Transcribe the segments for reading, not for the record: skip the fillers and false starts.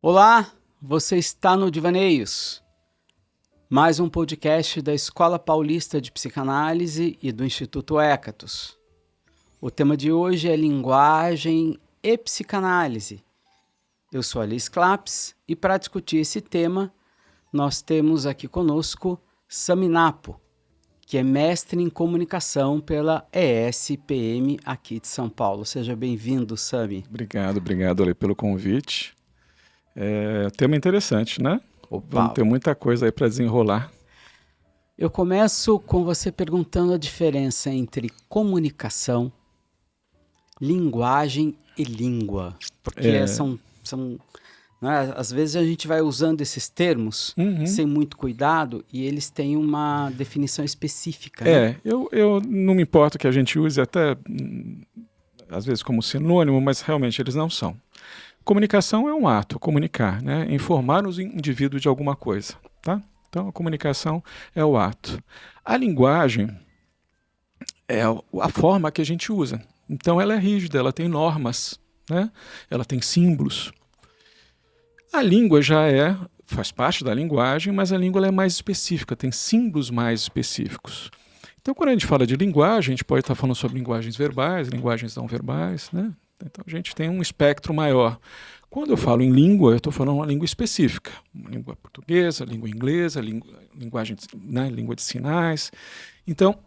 Olá, você está no Divaneios, mais um podcast da Escola Paulista de Psicanálise e do Instituto Hécatos. O tema de hoje é linguagem e psicanálise. Eu sou Alice Claps e para discutir esse tema, nós temos aqui conosco Sami Napo, que é mestre em comunicação pela ESPM aqui de São Paulo. Seja bem-vindo, Sami. Obrigado Ali pelo convite. Tema interessante, né? Opa. Vamos ter muita coisa aí para desenrolar. Eu começo com você perguntando a diferença entre comunicação, linguagem e língua. Porque são né, às vezes a gente vai usando esses termos sem muito cuidado e eles têm uma definição específica. Né? Eu não me importo que a gente use até, às vezes, como sinônimo, mas realmente eles não são. Comunicação é um ato, comunicar, né? Informar os indivíduos de alguma coisa, tá? Então, a comunicação é o ato. A linguagem é a forma que a gente usa. Então, ela é rígida, ela tem normas, né? Ela tem símbolos. A língua faz parte da linguagem, mas a língua ela é mais específica, tem símbolos mais específicos. Então, quando a gente fala de linguagem, a gente pode estar falando sobre linguagens verbais, linguagens não verbais, né? Então, a gente tem um espectro maior. Quando eu falo em língua, eu estou falando uma língua específica. Uma língua portuguesa, língua inglesa, linguagem, né, língua de sinais. Então,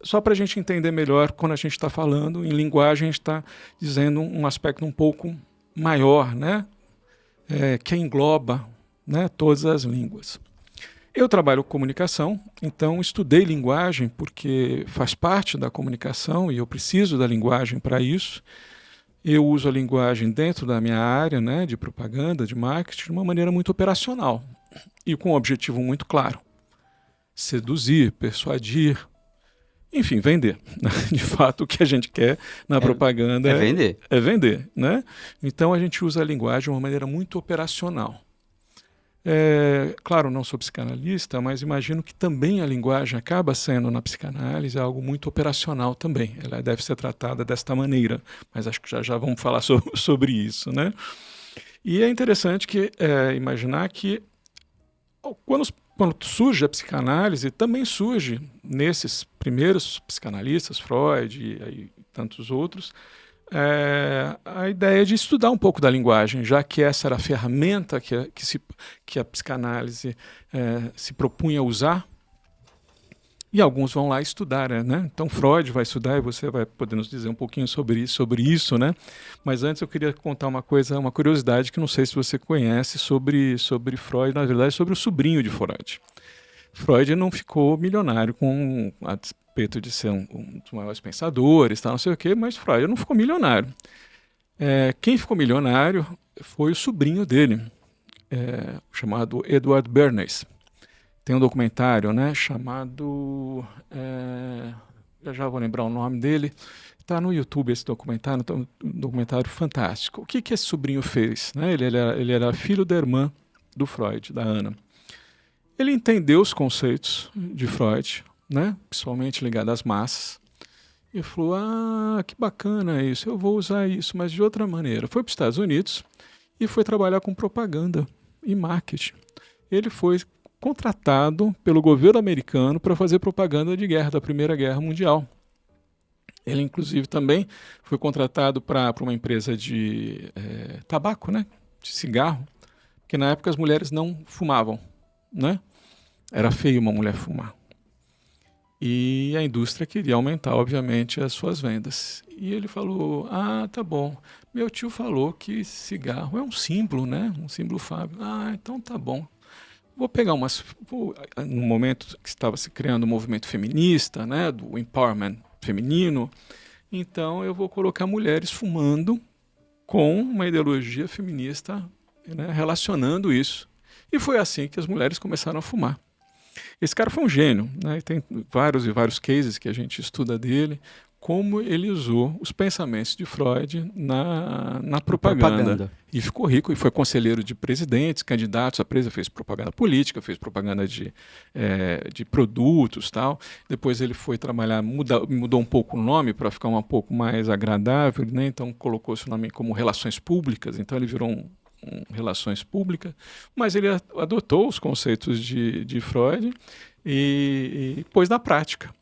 só para a gente entender melhor, quando a gente está falando em linguagem, a gente está dizendo um aspecto um pouco maior, né? Que engloba, né, todas as línguas. Eu trabalho com comunicação, então estudei linguagem porque faz parte da comunicação e eu preciso da linguagem para isso. Eu uso a linguagem dentro da minha área, né, de propaganda, de marketing, de uma maneira muito operacional e com um objetivo muito claro. Seduzir, persuadir, enfim, vender. De fato, o que a gente quer na propaganda vender. É vender, né? Então, a gente usa a linguagem de uma maneira muito operacional. Claro, não sou psicanalista, mas imagino que também a linguagem acaba sendo, na psicanálise, algo muito operacional também. Ela deve ser tratada desta maneira, mas acho que já vamos falar sobre isso, né? E é interessante imaginar que quando surge a psicanálise, também surge nesses primeiros psicanalistas, Freud e tantos outros, a ideia de estudar um pouco da linguagem, já que essa era a ferramenta que a psicanálise se propunha a usar, e alguns vão lá estudar, né? Então Freud vai estudar e você vai poder nos dizer um pouquinho sobre isso, né? Mas antes eu queria contar uma curiosidade que não sei se você conhece sobre Freud, na verdade sobre o sobrinho de Freud. Freud não ficou milionário a despeito de ser um dos maiores pensadores, não sei o quê, mas Freud não ficou milionário. Quem ficou milionário foi o sobrinho dele, chamado Edward Bernays. Tem um documentário, né, chamado... já vou lembrar o nome dele. Está no YouTube esse documentário, um documentário fantástico. O que esse sobrinho fez? Né? Ele era filho da irmã do Freud, da Ana. Ele entendeu os conceitos de Freud, né, principalmente ligado às massas, e falou, que bacana isso, eu vou usar isso, mas de outra maneira. Foi para os Estados Unidos e foi trabalhar com propaganda e marketing. Ele foi contratado pelo governo americano para fazer propaganda de guerra, da Primeira Guerra Mundial. Ele, inclusive, também foi contratado para uma empresa de tabaco, né, de cigarro, porque na época as mulheres não fumavam, né? Era feio uma mulher fumar. E a indústria queria aumentar, obviamente, as suas vendas. E ele falou, tá bom, meu tio falou que cigarro é um símbolo, né? Um símbolo fável. Então tá bom. Vou pegar no momento que estava se criando o movimento feminista, né? Do empowerment feminino, então eu vou colocar mulheres fumando com uma ideologia feminista, né? Relacionando isso. E foi assim que as mulheres começaram a fumar. Esse cara foi um gênio, né? Tem vários e vários cases que a gente estuda dele, como ele usou os pensamentos de Freud na propaganda. E ficou rico, e foi conselheiro de presidentes, candidatos à presa, fez propaganda política, fez propaganda de produtos, tal. Depois ele foi trabalhar, mudou um pouco o nome para ficar um pouco mais agradável, né? Então colocou esse nome como Relações Públicas, então ele virou relações públicas, mas ele adotou os conceitos de Freud e pôs na prática.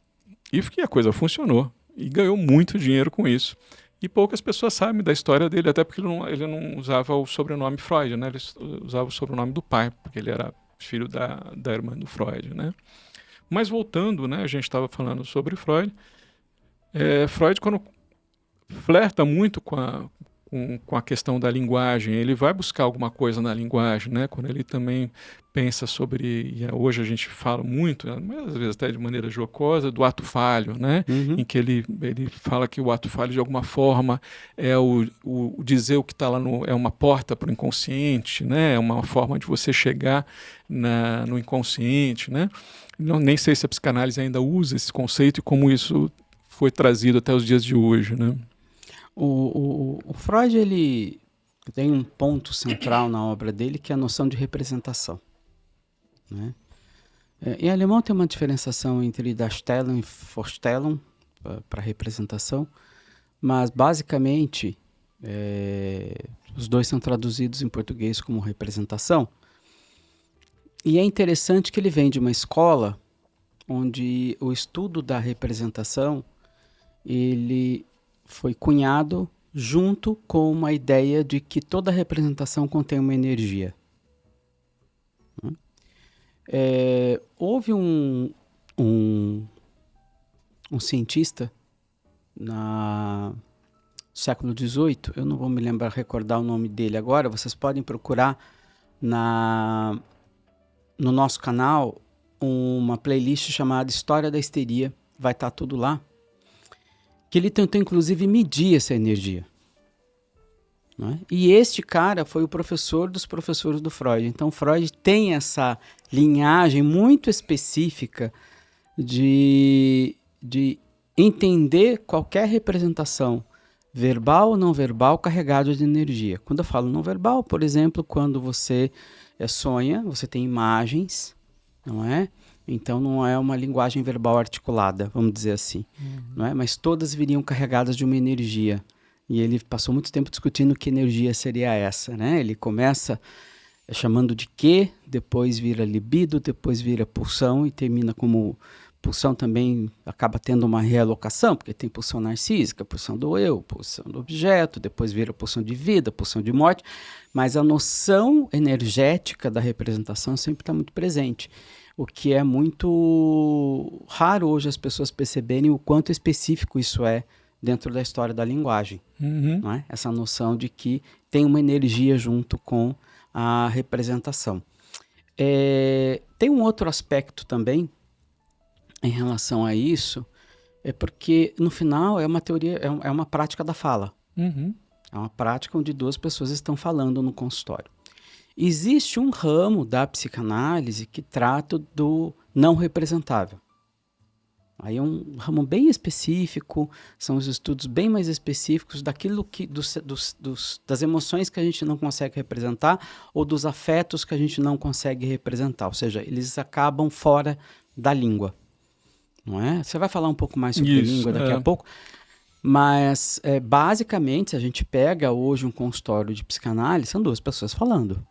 E que a coisa funcionou. E ganhou muito dinheiro com isso. E poucas pessoas sabem da história dele, até porque ele não usava o sobrenome Freud, né? Ele usava o sobrenome do pai, porque ele era filho da irmã do Freud, né? Mas voltando, né, a gente estava falando sobre Freud. Freud, quando flerta muito com a questão da linguagem, ele vai buscar alguma coisa na linguagem, né? Quando ele também pensa sobre, e hoje a gente fala muito, mas às vezes até de maneira jocosa, do ato falho, né? Em que ele fala que o ato falho de alguma forma é o dizer o que está lá é uma porta para o inconsciente, né? É uma forma de você chegar no inconsciente, né? Nem sei se a psicanálise ainda usa esse conceito e como isso foi trazido até os dias de hoje, né? O Freud, ele tem um ponto central na obra dele, que é a noção de representação, né? Em alemão tem uma diferenciação entre Darstellung e Vorstellung para representação, mas basicamente os dois são traduzidos em português como representação. E é interessante que ele vem de uma escola onde o estudo da representação ele foi cunhado junto com uma ideia de que toda representação contém uma energia. Houve um cientista no século XVIII, eu não vou me recordar o nome dele agora, vocês podem procurar no nosso canal uma playlist chamada História da Histeria, vai estar tudo lá, que ele tentou inclusive medir essa energia. Né? E este cara foi o professor dos professores do Freud. Então Freud tem essa linhagem muito específica de entender qualquer representação verbal ou não verbal carregada de energia. Quando eu falo não verbal, por exemplo, quando você sonha, você tem imagens, não é? Então não é uma linguagem verbal articulada, vamos dizer assim, não é? Mas todas viriam carregadas de uma energia. E ele passou muito tempo discutindo que energia seria essa, né? Ele começa chamando de que, depois vira libido, depois vira pulsão e termina como pulsão também acaba tendo uma realocação, porque tem pulsão narcísica, pulsão do eu, pulsão do objeto, depois vira pulsão de vida, pulsão de morte, mas a noção energética da representação sempre está muito presente. O que é muito raro hoje as pessoas perceberem o quanto específico isso é dentro da história da linguagem. Não é? Essa noção de que tem uma energia junto com a representação. Tem um outro aspecto também em relação a isso, porque no final é uma teoria, é uma prática da fala. É uma prática onde duas pessoas estão falando no consultório. Existe um ramo da psicanálise que trata do não representável. Aí é um ramo bem específico, são os estudos bem mais específicos daquilo que das emoções que a gente não consegue representar ou dos afetos que a gente não consegue representar, ou seja, eles acabam fora da língua, não é? Você vai falar um pouco mais sobre língua daqui a pouco, mas basicamente, se a gente pega hoje um consultório de psicanálise, são duas pessoas falando,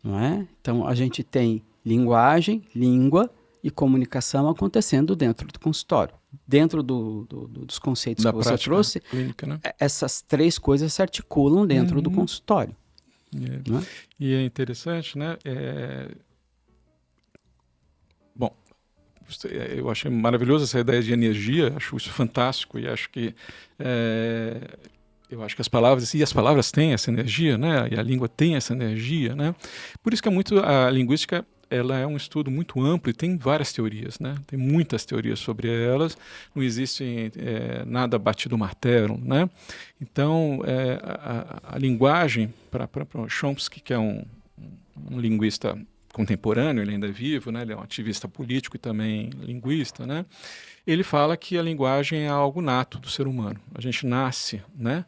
não é? Então a gente tem linguagem, língua e comunicação acontecendo dentro do consultório. Dentro dos conceitos que você trouxe, clínica, né? Essas três coisas se articulam dentro do consultório. Né? E é interessante, né? Bom, eu achei maravilhoso essa ideia de energia, acho isso fantástico e acho que eu acho que as palavras têm essa energia, né? E a língua tem essa energia, né? Por isso que a linguística ela é um estudo muito amplo e tem várias teorias, né? Tem muitas teorias sobre elas, não existe nada batido martelo, né? Então, a linguagem, para Chomsky, que é um linguista contemporâneo, ele ainda é vivo, né? Ele é um ativista político e também linguista, né? Ele fala que a linguagem é algo nato do ser humano, a gente nasce, né?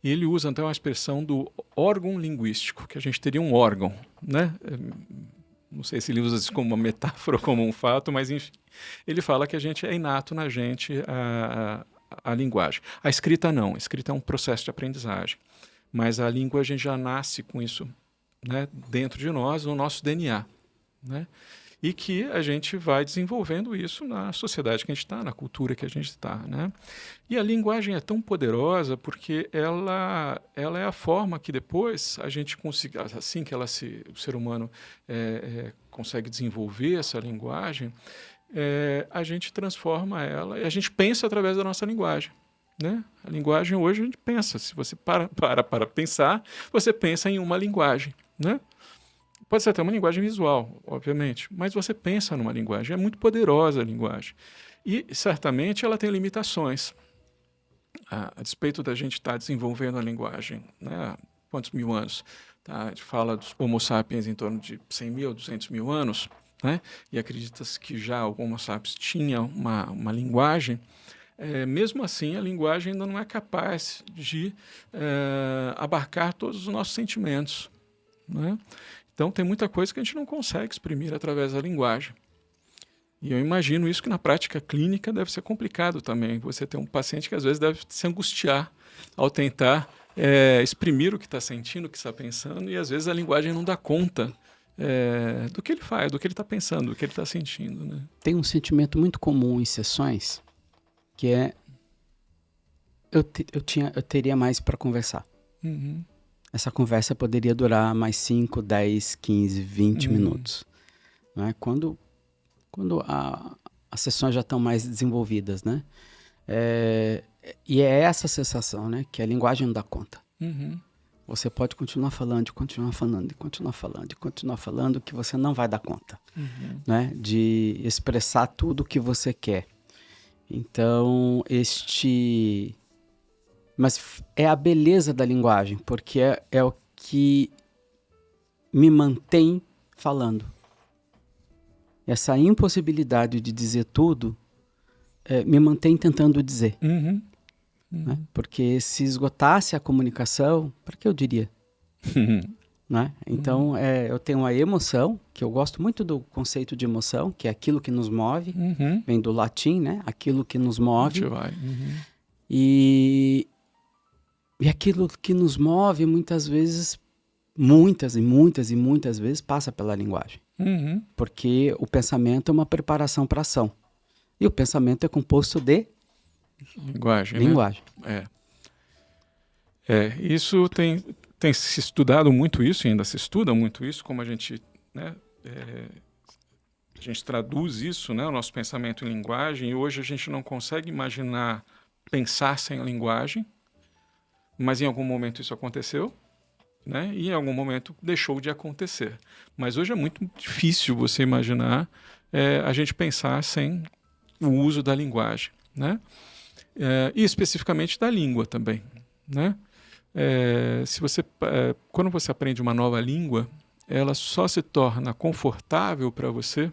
E ele usa então a expressão do órgão linguístico, que a gente teria um órgão, né? Não sei se ele usa isso como uma metáfora ou como um fato, mas enfim, ele fala que a gente é inato na gente a linguagem. A escrita não, a escrita é um processo de aprendizagem. mas a língua a gente já nasce com isso, né, dentro de nós, no nosso DNA, né? E que a gente vai desenvolvendo isso na sociedade que a gente está, na cultura que a gente está, né? E a linguagem é tão poderosa porque ela é a forma que depois a gente consegue, assim que o ser humano consegue desenvolver essa linguagem, a gente transforma ela e a gente pensa através da nossa linguagem, né? A linguagem hoje a gente pensa, se você para pensar, você pensa em uma linguagem, né? Pode ser até uma linguagem visual, obviamente, mas você pensa numa linguagem, é muito poderosa a linguagem. E, certamente, ela tem limitações. A despeito da gente estar desenvolvendo a linguagem, né, há quantos mil anos? Tá? A gente fala dos Homo sapiens em torno de 100 mil, 200 mil anos, né? E acredita-se que já o Homo sapiens tinha uma linguagem. Mesmo assim, a linguagem ainda não é capaz de abarcar todos os nossos sentimentos, né? Então, tem muita coisa que a gente não consegue exprimir através da linguagem. E eu imagino isso que na prática clínica deve ser complicado também. Você tem um paciente que às vezes deve se angustiar ao tentar exprimir o que está sentindo, o que está pensando, e às vezes a linguagem não dá conta do que ele faz, do que ele está pensando, do que ele está sentindo, né? Tem um sentimento muito comum em sessões, que é eu teria mais para conversar. Uhum. Essa conversa poderia durar mais 5, 10, 15, 20 minutos. Não é? Quando as sessões já estão mais desenvolvidas, né? E é essa sensação, né? Que a linguagem não dá conta. Uhum. Você pode continuar falando, continuar falando, continuar falando, continuar falando, que você não vai dar conta, né? De expressar tudo o que você quer. Então, mas é a beleza da linguagem, porque é o que me mantém falando. Essa impossibilidade de dizer tudo me mantém tentando dizer. Uhum. Né? Porque se esgotasse a comunicação, para que eu diria? Né? Então, eu tenho a emoção, que eu gosto muito do conceito de emoção, que é aquilo que nos move, vem do latim, né? Aquilo que nos move. E aquilo que nos move, muitas vezes, muitas vezes, passa pela linguagem. Porque o pensamento é uma preparação para a ação. E o pensamento é composto de linguagem. Né? Isso tem se estudado muito isso, e ainda se estuda muito isso, como a gente, né, a gente traduz isso, né, o nosso pensamento em linguagem, e hoje a gente não consegue imaginar pensar sem a linguagem, mas em algum momento isso aconteceu, né? E em algum momento deixou de acontecer. Mas hoje é muito difícil você imaginar a gente pensar sem o uso da linguagem, né? E especificamente da língua também, né? Quando você aprende uma nova língua, ela só se torna confortável para você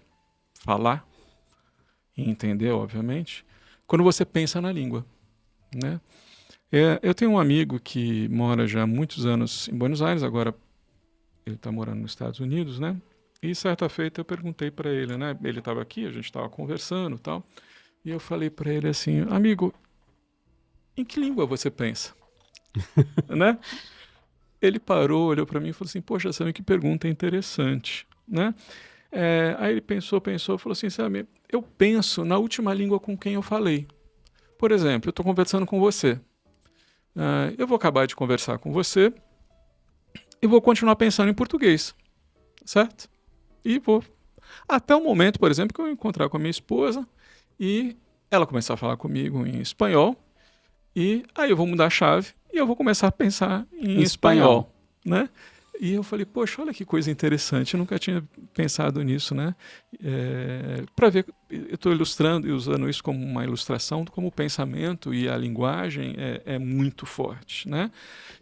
falar e entender, obviamente, quando você pensa na língua, né? Eu tenho um amigo que mora já há muitos anos em Buenos Aires, agora ele está morando nos Estados Unidos, né? E certa feita eu perguntei para ele, né? Ele estava aqui, a gente estava conversando e tal, e eu falei para ele assim, amigo, em que língua você pensa? Né? Ele parou, olhou para mim e falou assim, poxa, sabe que pergunta interessante, né? Aí ele pensou, falou assim, sabe, eu penso na última língua com quem eu falei. Por exemplo, eu estou conversando com você. Eu vou acabar de conversar com você e vou continuar pensando em português, certo? E vou até o momento, por exemplo, que eu encontrar com a minha esposa e ela começar a falar comigo em espanhol, e aí eu vou mudar a chave e eu vou começar a pensar em espanhol, né? E eu falei, poxa, olha que coisa interessante, eu nunca tinha pensado nisso, né? Para ver, eu estou ilustrando e usando isso como uma ilustração, como o pensamento e a linguagem é muito forte, né?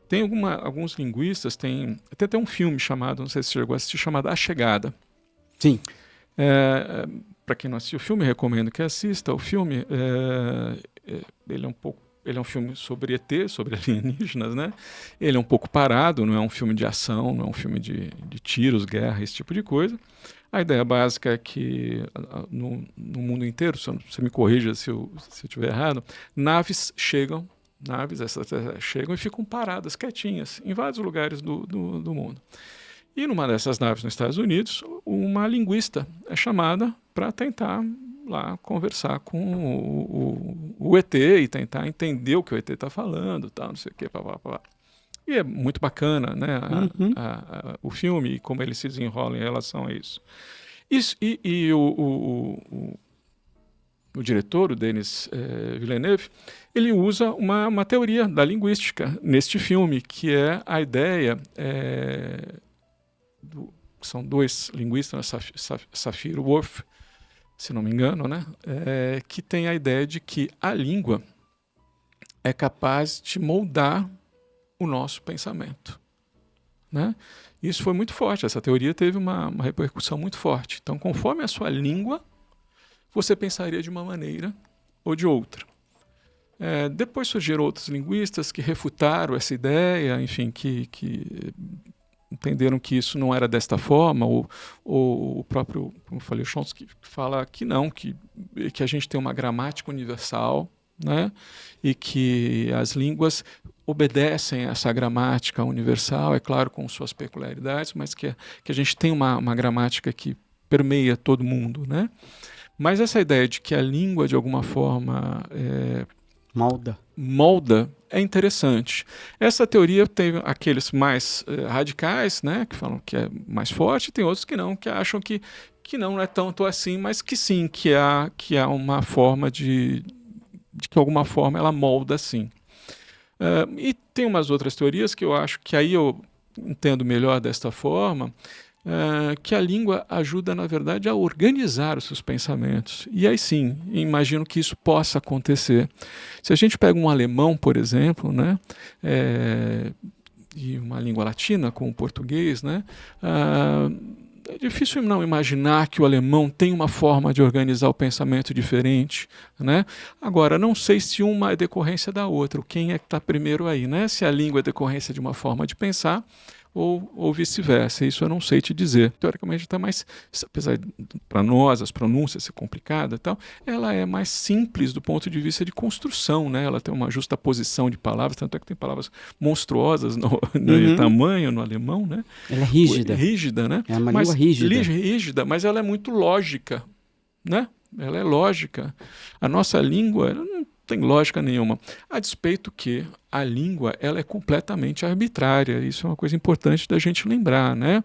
Tem alguns linguistas, tem até um filme chamado, não sei se você chegou a assistir, chamado A Chegada. Sim. Para quem não assistiu o filme, recomendo que assista. O filme, ele é um filme sobre ET, sobre alienígenas, né? Ele é um pouco parado, não é um filme de ação, não é um filme de tiros, guerra, esse tipo de coisa. A ideia básica é que no mundo inteiro, você me corrija se eu estiver errado, naves chegam, naves extraterrestres chegam e ficam paradas, quietinhas, em vários lugares do mundo. E numa dessas naves nos Estados Unidos, uma linguista é chamada para tentar lá conversar com o ET e tentar entender o que o ET está falando, tal, não sei o quê, papapá. E é muito bacana, né, o filme e como ele se desenrola em relação a isso. E o diretor, o Denis Villeneuve, ele usa uma teoria da linguística neste filme, que é a ideia... são dois linguistas, Sapir-Whorf, se não me engano, né? Que tem a ideia de que a língua é capaz de moldar o nosso pensamento, né? Isso foi muito forte, essa teoria teve uma repercussão muito forte. Então, conforme a sua língua, você pensaria de uma maneira ou de outra. Depois surgiram outros linguistas que refutaram essa ideia, enfim, que entenderam que isso não era desta forma, ou o próprio, como eu falei, o Chomsky fala que não, que a gente tem uma gramática universal, né? E que as línguas obedecem a essa gramática universal, é claro, com suas peculiaridades, mas que a gente tem uma gramática que permeia todo mundo, né? Mas essa ideia de que a língua, de alguma forma, molda é interessante. Essa teoria tem aqueles mais radicais, né, que falam que é mais forte, e tem outros que não, que acham que não é tanto assim, mas que sim, que há uma forma de que alguma forma ela molda sim. E tem umas outras teorias que eu acho que aí eu entendo melhor desta forma, que a língua ajuda, na verdade, a organizar os seus pensamentos. E aí sim, imagino que isso possa acontecer. Se a gente pega um alemão, por exemplo, né, e uma língua latina, como o português, né, é difícil não imaginar que o alemão tem uma forma de organizar o pensamento diferente, né? Agora, não sei se uma é decorrência da outra, quem é que está primeiro aí, né? Se a língua é decorrência de uma forma de pensar ou vice-versa, isso eu não sei te dizer. Teoricamente está mais, apesar para nós as pronúncias ser complicada e tal, ela é mais simples do ponto de vista de construção, né? Ela tem uma justa posição de palavras, tanto é que tem palavras monstruosas no tamanho no alemão, né? Ela é rígida. Rígida, né? É uma língua rígida. Rígida, mas ela é muito lógica, né? Ela é lógica. A nossa língua não tem lógica nenhuma. A despeito que a língua ela é completamente arbitrária. Isso é uma coisa importante da gente lembrar, né?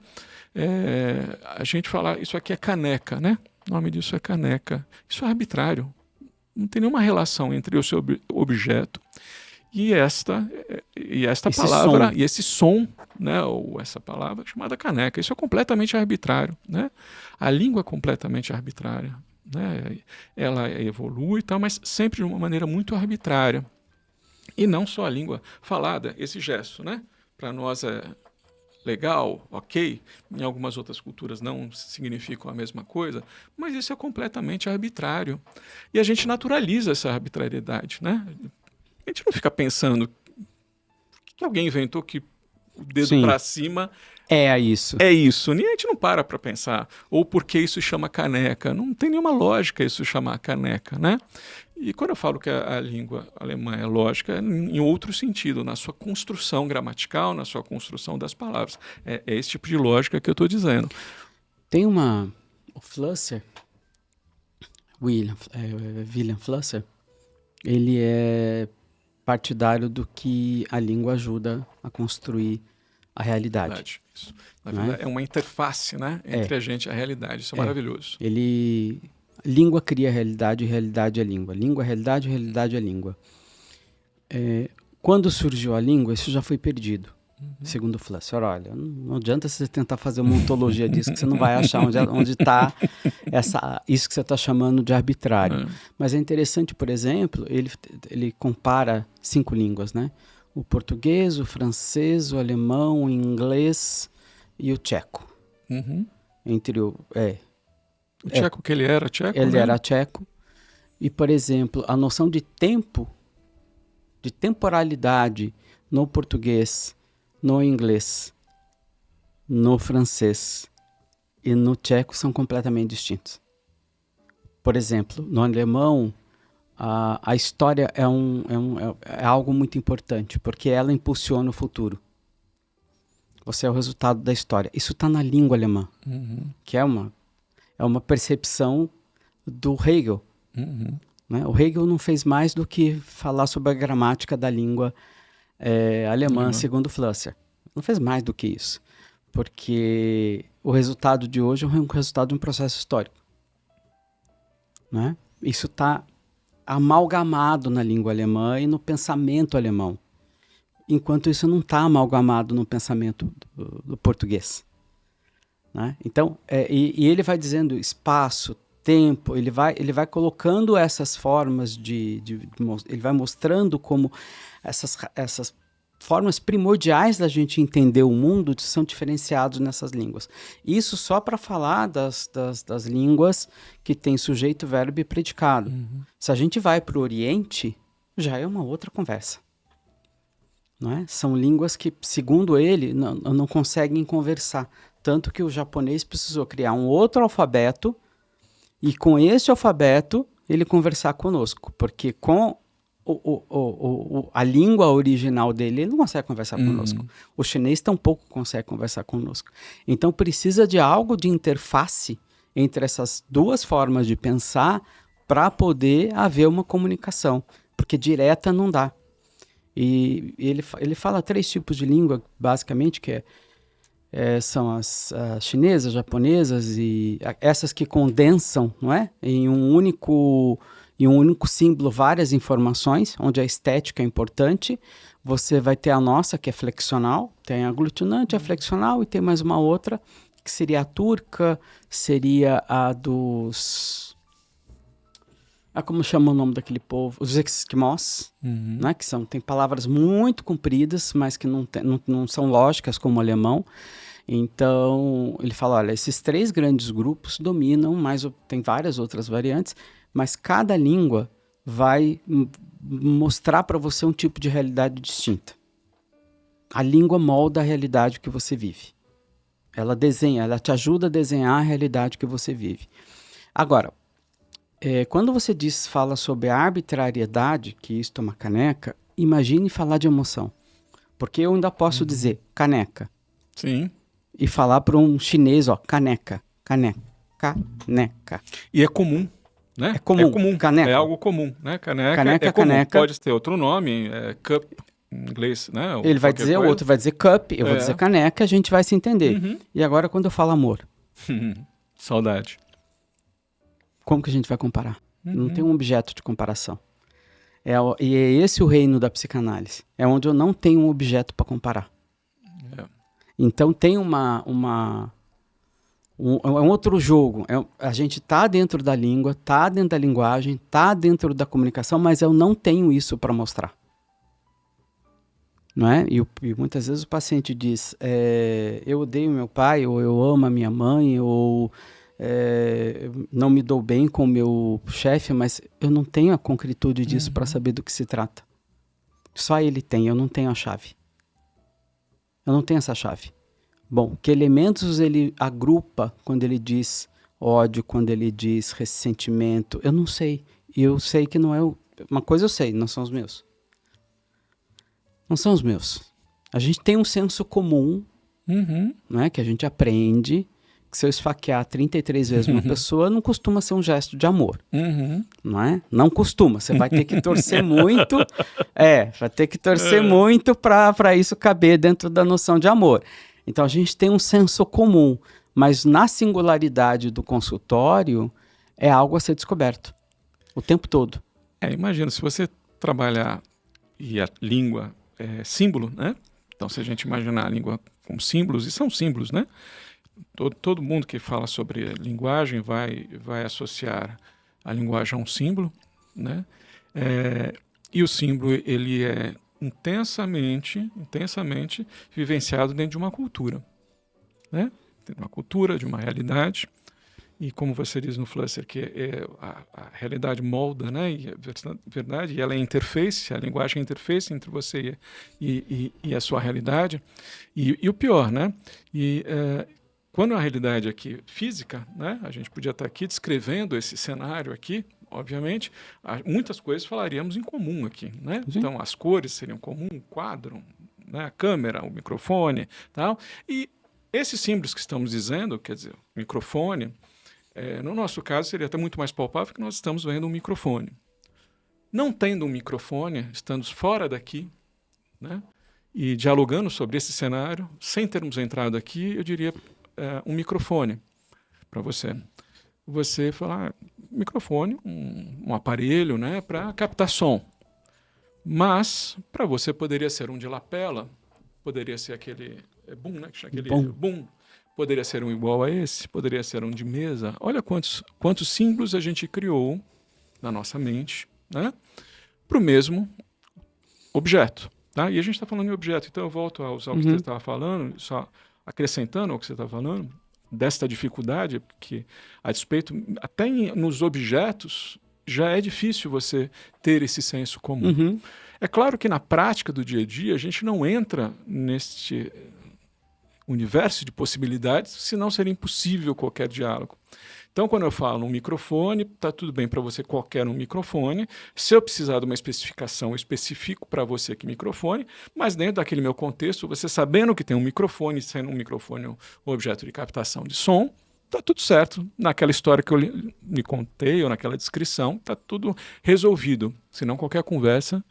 A gente fala, isso aqui é caneca, né? O nome disso é caneca. Isso é arbitrário. Não tem nenhuma relação entre o seu objeto e esta palavra, som. E esse som, né? Ou essa palavra chamada caneca. Isso é completamente arbitrário, né? A língua é completamente arbitrária. Né? Ela evolui e tal, mas sempre de uma maneira muito arbitrária. E não só a língua falada, esse gesto, né? Para nós é legal, ok, em algumas outras culturas não significam a mesma coisa, mas isso é completamente arbitrário. E a gente naturaliza essa arbitrariedade, né? A gente não fica pensando que alguém inventou que o dedo para cima é isso. É isso. Nem a gente não para pensar. Ou por que isso chama caneca. Não tem nenhuma lógica isso chamar caneca, né? E quando eu falo que a língua alemã é lógica, é em outro sentido, na sua construção gramatical, na sua construção das palavras. É esse tipo de lógica que eu estou dizendo. Tem o Flusser, William Flusser, ele é partidário do que a língua ajuda a construir a realidade. Isso. Na verdade, é uma interface, né, entre a gente e a realidade. Isso é maravilhoso. Língua cria a realidade e realidade é língua. Língua é realidade e realidade é língua. Quando surgiu a língua, isso já foi perdido. Segundo o Flusser, olha, não adianta você tentar fazer uma ontologia disso, que você não vai achar onde está isso que você está chamando de arbitrário. Mas é interessante, por exemplo, ele compara 5 línguas, né? O português, o francês, o alemão, o inglês e o tcheco. O tcheco que ele era tcheco, Ele né? era tcheco. E, por exemplo, a noção de tempo, de temporalidade no português, no inglês, no francês e no tcheco são completamente distintos. Por exemplo, no alemão, a história é algo muito importante, porque ela impulsiona o futuro. Você é o resultado da história. Isso está na língua alemã, que é uma percepção do Hegel. Né? O Hegel não fez mais do que falar sobre a gramática da língua alemã, segundo Flusser. Não fez mais do que isso, porque o resultado de hoje é o resultado de um processo histórico. Né? Isso está amalgamado na língua alemã e no pensamento alemão, enquanto isso não está amalgamado no pensamento do português. Né? Então, e ele vai dizendo espaço, tempo, ele vai colocando essas formas ele vai mostrando como essas formas primordiais da gente entender o mundo são diferenciados nessas línguas. Isso só para falar das línguas que tem sujeito, verbo e predicado. Se a gente vai para o Oriente, já é uma outra conversa. Não é? São línguas que, segundo ele, não conseguem conversar. Tanto que o japonês precisou criar um outro alfabeto e com esse alfabeto ele conversar conosco. Porque com a língua original dele, ele não consegue conversar conosco. O chinês tampouco consegue conversar conosco. Então precisa de algo de interface entre essas duas formas de pensar para poder haver uma comunicação. Porque direta não dá. E ele fala 3 tipos de língua, basicamente, que são as chinesas, japonesas e essas que condensam, não é? Em um único símbolo várias informações, onde a estética é importante. Você vai ter a nossa, que é flexional, tem a aglutinante, a flexional, e tem mais uma outra, que seria a turca, seria a dos... como chama o nome daquele povo? Os esquimós, né? Que tem palavras muito compridas, mas que não são lógicas como o alemão. Então, ele fala, olha, esses 3 grandes grupos dominam, mas tem várias outras variantes, mas cada língua vai mostrar para você um tipo de realidade distinta. A língua molda a realidade que você vive. Ela desenha, ela te ajuda a desenhar a realidade que você vive. Agora, quando você fala sobre a arbitrariedade, que isto é uma caneca, imagine falar de emoção. Porque eu ainda posso dizer caneca. Sim. E falar para um chinês, caneca, caneca, caneca. E é comum, né? É comum. Caneca. É algo comum, né? Caneca é comum. Caneca. Pode ter outro nome, cup, em inglês, né? Ele vai dizer, o outro vai dizer cup, eu vou dizer caneca, a gente vai se entender. E agora quando eu falo amor? Saudade. Como que a gente vai comparar? Não tem um objeto de comparação. E é esse o reino da psicanálise. É onde eu não tenho um objeto para comparar. Então tem um outro jogo. A gente está dentro da língua, está dentro da linguagem, está dentro da comunicação, mas eu não tenho isso para mostrar. Não é? E muitas vezes o paciente diz, eu odeio meu pai, ou eu amo a minha mãe, ou não me dou bem com o meu chefe, mas eu não tenho a concretude disso para saber do que se trata. Só ele tem, eu não tenho a chave. Eu não tenho essa chave. Bom, que elementos ele agrupa quando ele diz ódio, quando ele diz ressentimento? Eu não sei. Eu sei que não é... Uma coisa eu sei, não são os meus. Não são os meus. A gente tem um senso comum, né, que a gente aprende, que se eu esfaquear 33 vezes uma pessoa, não costuma ser um gesto de amor. Não é? Não costuma. Você vai ter que torcer muito. Vai ter que torcer muito para isso caber dentro da noção de amor. Então, a gente tem um senso comum, mas na singularidade do consultório, é algo a ser descoberto o tempo todo. Imagina, se você trabalhar e a língua é símbolo, né? Então, se a gente imaginar a língua com símbolos, e são símbolos, né? Todo mundo que fala sobre linguagem vai associar a linguagem a um símbolo, né? E o símbolo ele é intensamente vivenciado dentro de uma cultura, né? Dentro de uma cultura, de uma realidade. E como você diz no Flusser, que a realidade molda, né? E a verdade, e ela é interface, a linguagem é interface entre você e a sua realidade. E o pior, né? Quando a realidade aqui física, né, a gente podia estar aqui descrevendo esse cenário aqui, obviamente, muitas coisas falaríamos em comum aqui, né? Sim. Então, as cores seriam comum, o quadro, né? A câmera, o microfone, tal. E esses símbolos que estamos dizendo, quer dizer, microfone, no nosso caso seria até muito mais palpável que nós estamos vendo um microfone. Não tendo um microfone, estando fora daqui, né? E dialogando sobre esse cenário, sem termos entrado aqui, eu diria um microfone para você. Você falar, microfone, um aparelho, né, para captar som. Mas, para você, poderia ser um de lapela, poderia ser aquele boom, né, aquele boom. Poderia ser um igual a esse, poderia ser um de mesa. Olha quantos símbolos a gente criou na nossa mente, né, para o mesmo objeto. Tá? E a gente está falando em objeto, então eu volto ao que você estava falando, só acrescentando ao que você estava falando, desta dificuldade, porque a despeito, até nos objetos, já é difícil você ter esse senso comum. É claro que na prática do dia a dia, a gente não entra neste universo de possibilidades, senão seria impossível qualquer diálogo. Então, quando eu falo um microfone, está tudo bem para você qualquer um microfone. Se eu precisar de uma especificação, eu especifico para você que microfone, mas dentro daquele meu contexto, você sabendo que tem um microfone, sendo um microfone um objeto de captação de som, está tudo certo. Naquela história que eu lhe contei, ou naquela descrição, está tudo resolvido. Senão qualquer conversa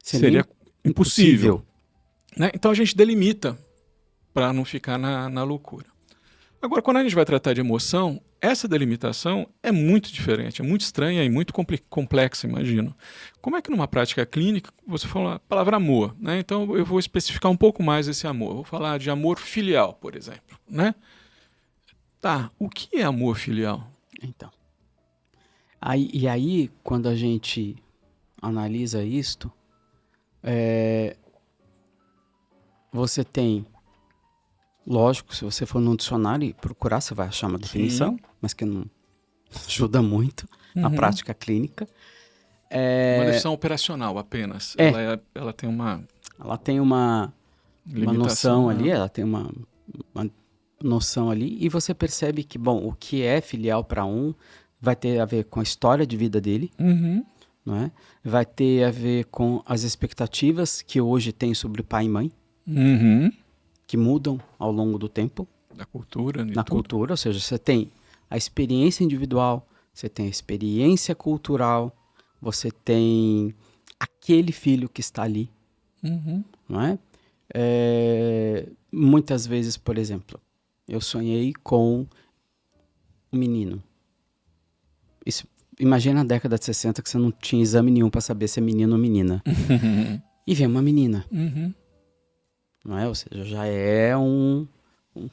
seria impossível. Né? Então, a gente delimita para não ficar na loucura. Agora, quando a gente vai tratar de emoção, essa delimitação é muito diferente, é muito estranha e muito complexa, imagino. Como é que numa prática clínica você fala a palavra amor, né? Então eu vou especificar um pouco mais esse amor. Eu vou falar de amor filial, por exemplo, né? Tá, o que é amor filial? Então, aí quando a gente analisa isto, você tem... Lógico, se você for num dicionário e procurar, você vai achar uma definição, mas que não ajuda muito na prática clínica. Uma definição operacional apenas. Ela tem uma... Ela tem uma noção ali, ela tem uma noção ali, e você percebe que, bom, o que é filial para um vai ter a ver com a história de vida dele, não é? Vai ter a ver com as expectativas que hoje tem sobre pai e mãe, que mudam ao longo do tempo. Da cultura. Na cultura, ou seja, você tem a experiência individual, você tem a experiência cultural, você tem aquele filho que está ali, não é? Muitas vezes, por exemplo, eu sonhei com um menino. Imagina na década de 60 que você não tinha exame nenhum para saber se é menino ou menina. E vem uma menina. Não é? Ou seja, já é um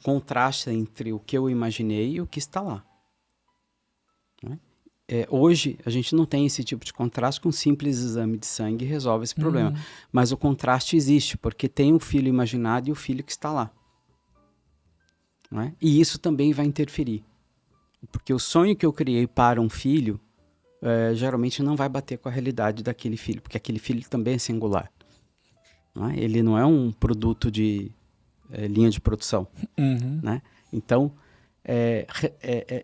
contraste entre o que eu imaginei e o que está lá. Não é? Hoje, a gente não tem esse tipo de contraste, com um simples exame de sangue resolve esse problema. Mas o contraste existe, porque tem o filho imaginado e o filho que está lá. Não é? E isso também vai interferir. Porque o sonho que eu criei para um filho, geralmente não vai bater com a realidade daquele filho, porque aquele filho também é singular. Não é? Ele não é um produto de linha de produção. Né? Então,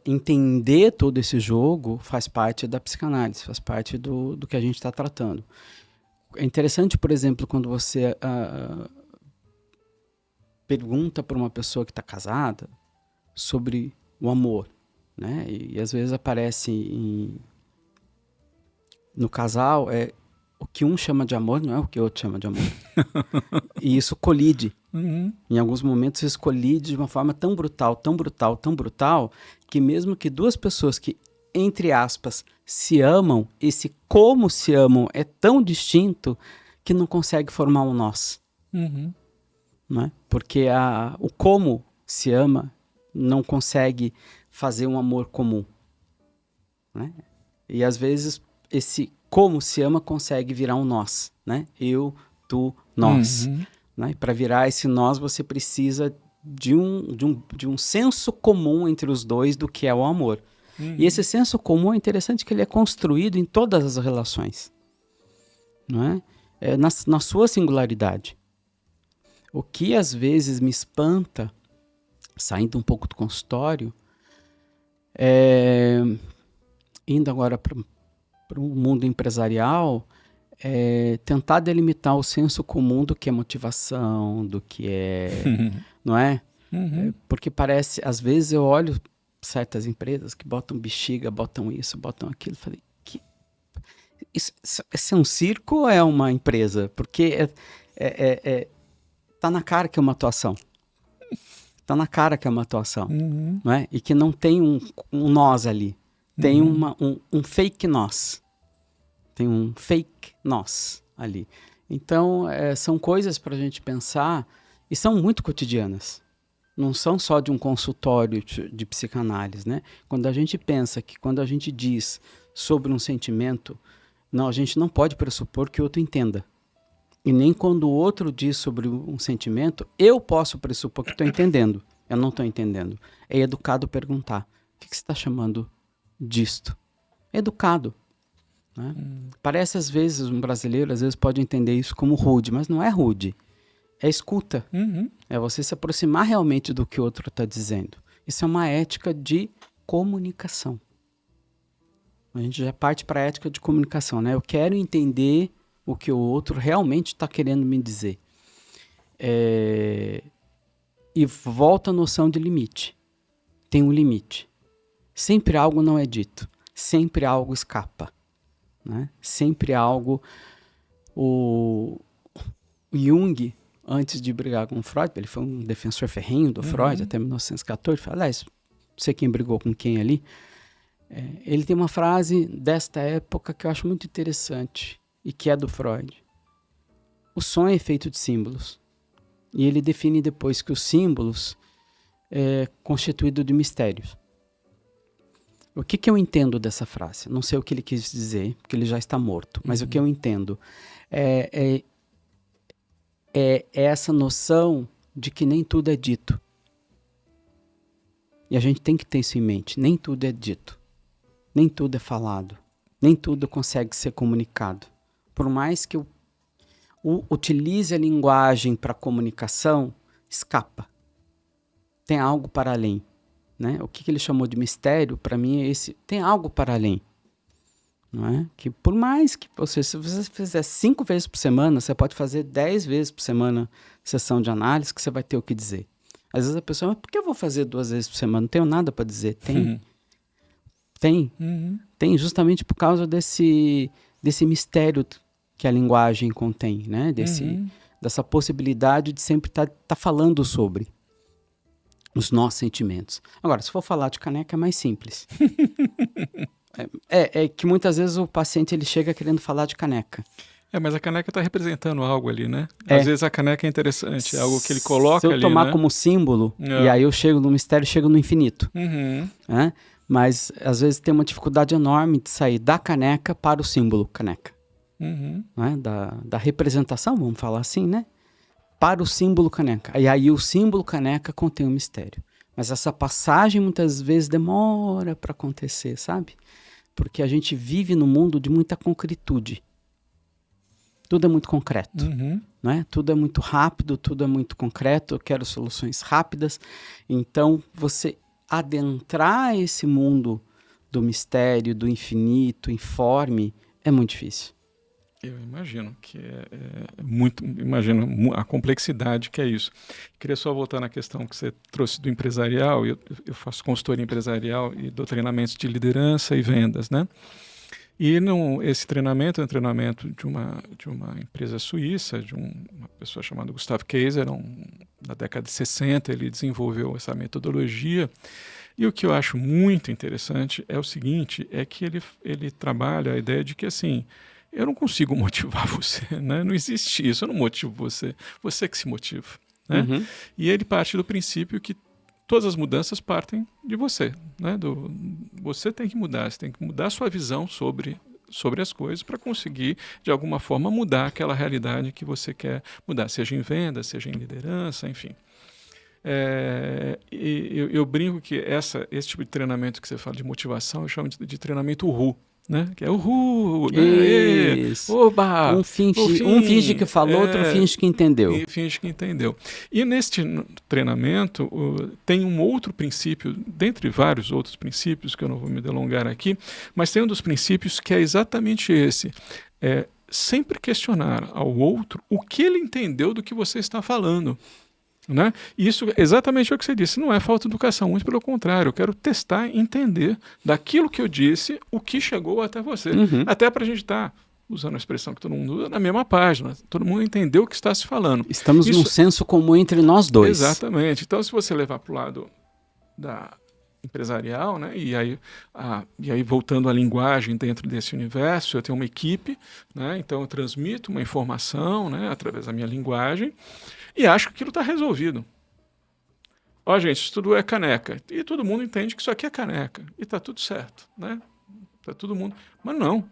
entender todo esse jogo faz parte da psicanálise, faz parte do que a gente está tratando. É interessante, por exemplo, quando você pergunta para uma pessoa que está casada sobre o amor, né? E às vezes aparece no casal, o que um chama de amor não é o que o outro chama de amor. E isso colide. Em alguns momentos isso colide de uma forma tão brutal, tão brutal, tão brutal, que mesmo que duas pessoas que, entre aspas, se amam, esse como se amam é tão distinto que não consegue formar um nós. Não é? Porque o como se ama não consegue fazer um amor comum. Né? E às vezes esse como se ama consegue virar um nós, né? Eu, tu, nós. Né? Para virar esse nós, você precisa de um senso comum entre os dois do que é o amor. E esse senso comum é interessante que ele é construído em todas as relações. Não é? Na sua singularidade. O que às vezes me espanta, saindo um pouco do consultório, indo agora para o mundo empresarial é tentar delimitar o senso comum do que é motivação, do que é, não é? Porque parece, às vezes eu olho certas empresas que botam bexiga, botam isso, botam aquilo, falei, isso é um circo ou é uma empresa? Porque tá na cara que é uma atuação. Tá na cara que é uma atuação, não é? E que não tem um nós ali. Tem um fake nós. Tem um fake nós ali. Então, são coisas para a gente pensar e são muito cotidianas. Não são só de um consultório de psicanálise, né? Quando a gente pensa que quando a gente diz sobre um sentimento, não, a gente não pode pressupor que o outro entenda. E nem quando o outro diz sobre um sentimento, eu posso pressupor que estou entendendo. Eu não estou entendendo. É educado perguntar. O que você está chamando disto? É educado. Né? Parece, às vezes, um brasileiro às vezes pode entender isso como rude, mas não é rude. É escuta. É você se aproximar realmente do que o outro está dizendo. Isso é uma ética de comunicação. A gente já parte para a ética de comunicação, né? Eu quero entender o que o outro realmente está querendo me dizer. E volta a noção de limite. Tem um limite. Sempre algo não é dito. Sempre algo escapa. Né? Sempre algo... O Jung, antes de brigar com o Freud, ele foi um defensor ferrenho do Freud até 1914. Aliás, não sei quem brigou com quem ali. Ele tem uma frase desta época que eu acho muito interessante e que é do Freud. O sonho é feito de símbolos. E ele define depois que os símbolos é constituído de mistérios. O que eu entendo dessa frase? Não sei o que ele quis dizer, porque ele já está morto. Mas o que eu entendo é essa noção de que nem tudo é dito. E a gente tem que ter isso em mente. Nem tudo é dito. Nem tudo é falado. Nem tudo consegue ser comunicado. Por mais que eu utilize a linguagem para comunicação, escapa. Tem algo para além. Né? O que ele chamou de mistério, para mim, é esse. Tem algo para além. Não é? Que por mais que se você fizer 5 vezes por semana, você pode fazer 10 vezes por semana sessão de análise, que você vai ter o que dizer. Às vezes a pessoa, mas por que eu vou fazer 2 vezes por semana? Não tenho nada para dizer. Tem. Tem justamente por causa desse mistério que a linguagem contém, né? Dessa possibilidade de sempre estar falando sobre os nossos sentimentos. Agora, se for falar de caneca, é mais simples. É que muitas vezes o paciente ele chega querendo falar de caneca. Mas a caneca está representando algo ali, né? Às vezes a caneca é interessante, é algo que ele coloca ali, se eu tomar né? como símbolo, e aí eu chego no mistério, chego no infinito. Né? Mas, às vezes, tem uma dificuldade enorme de sair da caneca para o símbolo caneca. Né? Da representação, vamos falar assim, né? Para o símbolo caneca. E aí o símbolo caneca contém um mistério. Mas essa passagem, muitas vezes, demora para acontecer, sabe? Porque a gente vive num mundo de muita concretude. Tudo é muito concreto. Né? Tudo é muito rápido, tudo é muito concreto. Eu quero soluções rápidas. Então, você adentrar esse mundo do mistério, do infinito, informe, é muito difícil. Eu imagino que muito, imagino a complexidade que é isso. Queria só voltar na questão que você trouxe do empresarial. Eu faço consultoria empresarial e dou treinamentos de liderança e vendas, né? E esse treinamento é um treinamento de uma empresa suíça, de uma pessoa chamada Gustav Kaiser, na década de 60, ele desenvolveu essa metodologia. E o que eu acho muito interessante é o seguinte, é que ele trabalha a ideia de que, assim, eu não consigo motivar você, né? Não existe isso, eu não motivo você que se motiva. Né? E ele parte do princípio que todas as mudanças partem de você. Né? Você tem que mudar, você tem que mudar a sua visão sobre as coisas para conseguir, de alguma forma, mudar aquela realidade que você quer mudar, seja em venda, seja em liderança, enfim. Eu brinco que esse tipo de treinamento que você fala de motivação, eu chamo de treinamento RU. né? Que é uhul, né? Oba! Um finge que falou, outro finge que entendeu. E finge que entendeu. E neste treinamento tem um outro princípio, dentre vários outros princípios, que eu não vou me delongar aqui, mas tem um dos princípios que é exatamente esse. Sempre questionar ao outro o que ele entendeu do que você está falando. Né? Isso é exatamente o que você disse, não é falta de educação, muito pelo contrário, eu quero testar e entender daquilo que eu disse, o que chegou até você. Até para a gente estar usando a expressão que todo mundo usa, na mesma página, todo mundo entendeu o que está se falando. Estamos num senso comum entre nós dois. Exatamente, então se você levar para o lado da empresarial, né? E aí voltando à linguagem dentro desse universo, eu tenho uma equipe, né? Então eu transmito uma informação, né? Através da minha linguagem, e acho que aquilo está resolvido. Ó, gente, isso tudo é caneca. E todo mundo entende que isso aqui é caneca. E está tudo certo, né? Tá todo mundo. Mas não.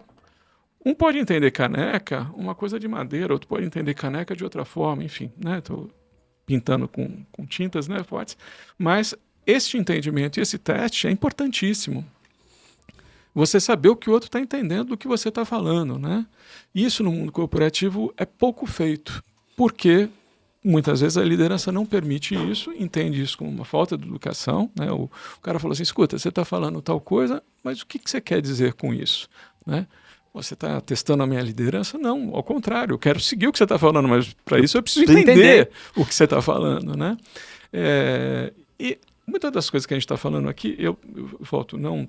Um pode entender caneca uma coisa de madeira, outro pode entender caneca de outra forma, enfim, né? Estou pintando com tintas, né, fortes. Mas este entendimento e esse teste é importantíssimo. Você saber o que o outro está entendendo do que você está falando, né? Isso no mundo corporativo é pouco feito, porque muitas vezes a liderança não permite isso, entende isso como uma falta de educação, né? O cara fala assim, escuta, você está falando tal coisa, mas o que você quer dizer com isso, né? Você está testando a minha liderança? Não, ao contrário, eu quero seguir o que você está falando, mas para isso eu preciso entender o que você está falando, né? E muitas das coisas que a gente está falando aqui, eu volto, não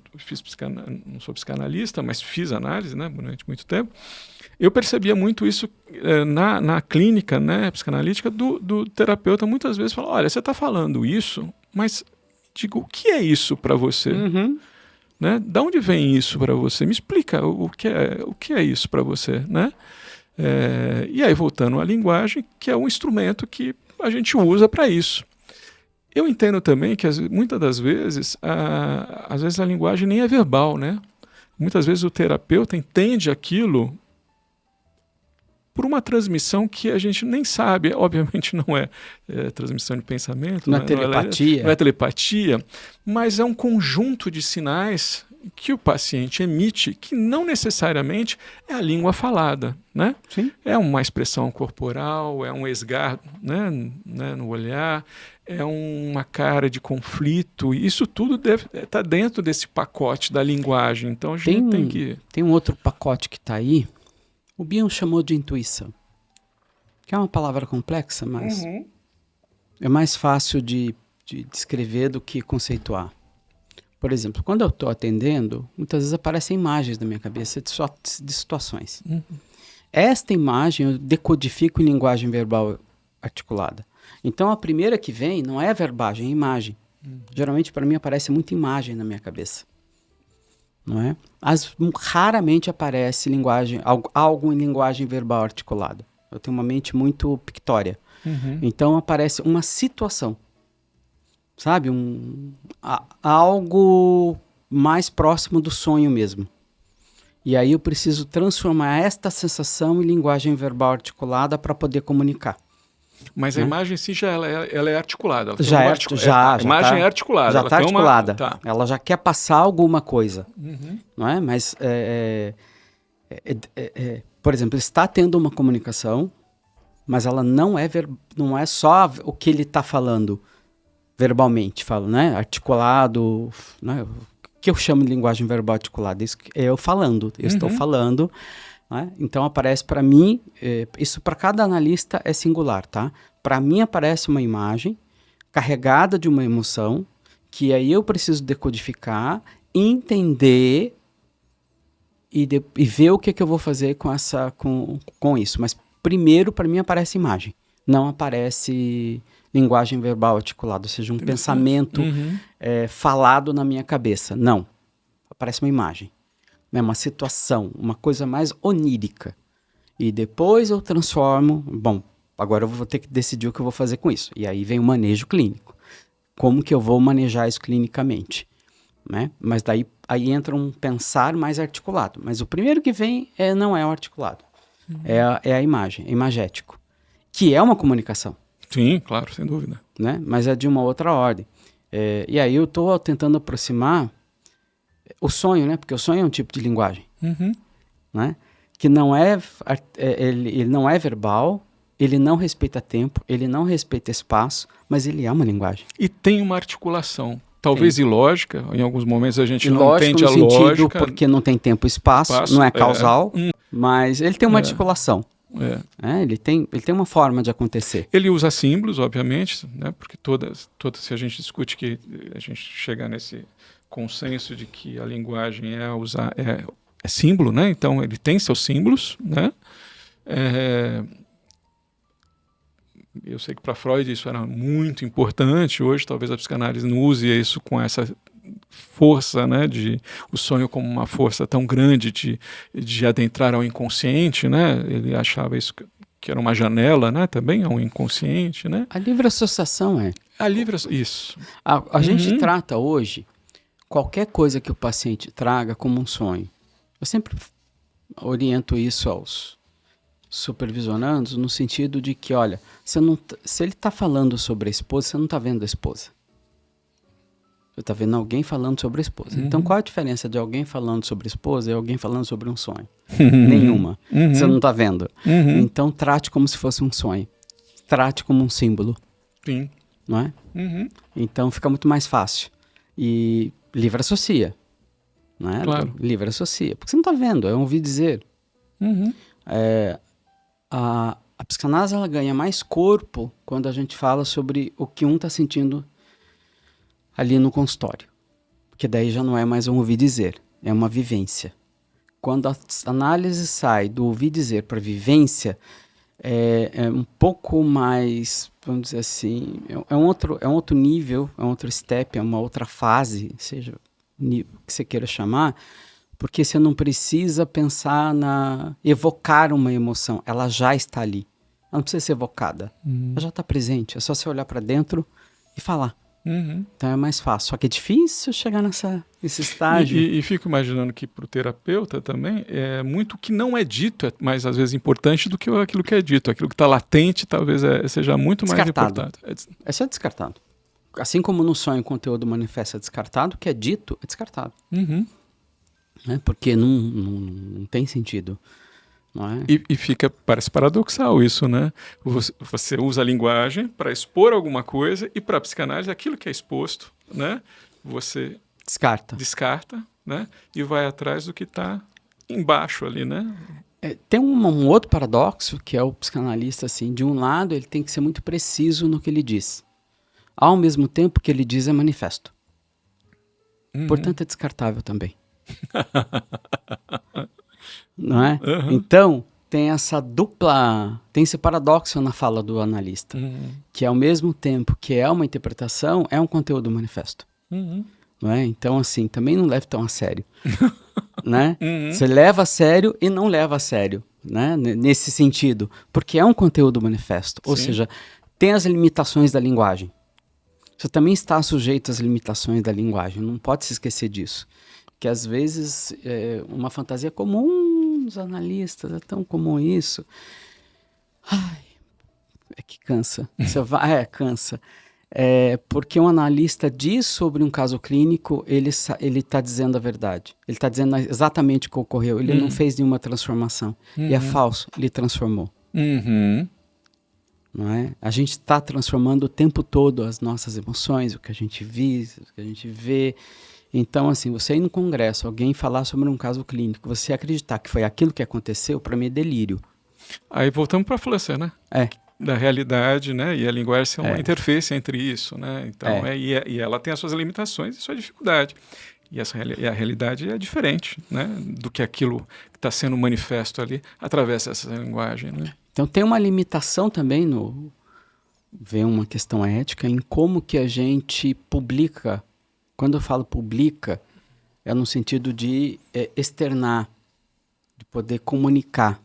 sou psicanalista, mas fiz análise, né, durante muito tempo. Eu percebia muito isso na clínica, né, psicanalítica do terapeuta. Muitas vezes fala, olha, você está falando isso, mas digo, o que é isso para você? Né? Da onde vem isso para você? Me explica o que é isso para você, né? E aí voltando à linguagem, que é um instrumento que a gente usa para isso. Eu entendo também que muitas das vezes, às vezes a linguagem nem é verbal, né? Muitas vezes o terapeuta entende aquilo por uma transmissão que a gente nem sabe. Obviamente não é transmissão de pensamento, não é telepatia. Não é telepatia, mas é um conjunto de sinais que o paciente emite que não necessariamente é a língua falada, né? Sim. É uma expressão corporal, é um esgar, né, no olhar, é uma cara de conflito. Isso tudo deve estar dentro desse pacote da linguagem. Então a gente tem que... Tem um outro pacote que está aí, o Bion chamou de intuição, que é uma palavra complexa, mas é mais fácil de descrever do que conceituar. Por exemplo, quando eu estou atendendo, muitas vezes aparecem imagens na minha cabeça de situações. Esta imagem eu decodifico em linguagem verbal articulada. Então, a primeira que vem não é verbagem, é imagem. Geralmente, para mim, aparece muita imagem na minha cabeça. Não é? Raramente aparece algo em linguagem verbal articulada. Eu tenho uma mente muito pictória. Então, aparece uma situação. Sabe? Algo mais próximo do sonho mesmo. E aí eu preciso transformar esta sensação em linguagem verbal articulada para poder comunicar. Mas a imagem em si ela é articulada. Ela a imagem é articulada. Já está articulada. Tá. Ela já quer passar alguma coisa. Não é? Mas, por exemplo, ele está tendo uma comunicação, mas ela não é só o que ele está falando verbalmente, né? Articulado, né? O que eu chamo de linguagem verbal articulada? Isso é eu falando. Eu estou falando. Né? Então aparece para mim, isso para cada analista é singular, tá? Para mim aparece uma imagem carregada de uma emoção que aí eu preciso decodificar, entender e ver o que eu vou fazer com isso. Mas primeiro para mim aparece imagem, não aparece linguagem verbal articulada, ou seja, um pensamento falado na minha cabeça. Não, aparece uma imagem. É uma situação, uma coisa mais onírica. E depois eu transformo... Bom, agora eu vou ter que decidir o que eu vou fazer com isso. E aí vem o manejo clínico. Como que eu vou manejar isso clinicamente? Né? Mas daí aí entra um pensar mais articulado. Mas o primeiro que vem não é o articulado. É a imagem, é imagético. Que é uma comunicação. Sim, claro, sem dúvida. Né? Mas é de uma outra ordem. E aí eu estou tentando aproximar... O sonho, né? Porque o sonho é um tipo de linguagem. né? Que não ele não é verbal, ele não respeita tempo, ele não respeita espaço, mas ele é uma linguagem. E tem uma articulação, talvez ilógica, em alguns momentos a gente não Ilógico entende a no sentido lógica. Porque não tem tempo e espaço, não é causal, mas ele tem uma articulação. Ele tem uma forma de acontecer. Ele usa símbolos, obviamente, né? Porque se a gente discute que a gente chega nesse consenso de que a linguagem é símbolo, né? Então ele tem seus símbolos, né? Eu sei que para Freud isso era muito importante. Hoje talvez a psicanálise não use isso com essa força, né, o sonho como uma força tão grande de adentrar ao inconsciente, né? Ele achava isso que era uma janela, né, também ao inconsciente, né? A livre associação Isso. A gente trata hoje qualquer coisa que o paciente traga como um sonho. Eu sempre oriento isso aos supervisionandos no sentido de que, olha, se ele está falando sobre a esposa, você não está vendo a esposa. Você está vendo alguém falando sobre a esposa. Então, qual a diferença de alguém falando sobre a esposa e alguém falando sobre um sonho? Nenhuma. Você não está vendo. Então, trate como se fosse um sonho. Trate como um símbolo. Sim. Não é? Então, fica muito mais fácil. E livre associa. Não é? Claro. Livre associa. Porque você não está vendo, é um ouvir dizer. A psicanálise ela ganha mais corpo quando a gente fala sobre o que um está sentindo ali no consultório. Porque daí já não é mais um ouvir dizer, é uma vivência. Quando a análise sai do ouvir dizer para vivência, é um pouco mais, vamos dizer assim, é um outro nível, é um outro step, é uma outra fase, seja o que você queira chamar, porque você não precisa pensar evocar uma emoção, ela já está ali. Ela não precisa ser evocada, ela já está presente, é só você olhar para dentro e falar. Então é mais fácil, só que é difícil chegar nesse estágio. E fico imaginando que para o terapeuta também é muito que não é dito, mais às vezes importante do que aquilo que é dito. Aquilo que está latente talvez seja muito mais importante. Esse é descartado. Assim como no sonho o conteúdo manifesto é descartado, o que é dito é descartado. Porque não tem sentido. Não é? E parece paradoxal isso, né? Você usa a linguagem para expor alguma coisa e para a psicanálise aquilo que é exposto, né? Você descarta, né? E vai atrás do que está embaixo ali, né? Tem um outro paradoxo que é o psicanalista, assim, de um lado ele tem que ser muito preciso no que ele diz. Ao mesmo tempo que ele diz é manifesto. Portanto é descartável também. Não é? Então, tem esse paradoxo na fala do analista, que ao mesmo tempo que é uma interpretação, é um conteúdo manifesto. Não é? Então, assim, também não leve tão a sério. Né? Você leva a sério e não leva a sério, né? Nesse sentido, porque é um conteúdo manifesto, ou seja, tem as limitações da linguagem. Você também está sujeito às limitações da linguagem, não pode se esquecer disso. Que às vezes uma fantasia comum dos analistas, é tão comum isso. Ai, é que cansa. Cansa. Porque um analista diz sobre um caso clínico, ele está dizendo a verdade. Ele está dizendo exatamente o que ocorreu. Ele não fez nenhuma transformação. E é falso, ele transformou. Não é? A gente está transformando o tempo todo as nossas emoções, o que a gente vive, o que a gente vê. Então, assim, você ir no congresso, alguém falar sobre um caso clínico, você acreditar que foi aquilo que aconteceu, para mim é delírio. Aí voltamos para a falação, né? Da realidade, né? E a linguagem é uma interface entre isso, né? Então, e ela tem as suas limitações e sua dificuldade. E a realidade é diferente, né? Do que aquilo que está sendo manifesto ali através dessa linguagem, né? Então, tem uma limitação também vem uma questão ética em como que a gente publica. Quando eu falo publica, é no sentido de externar, de poder comunicar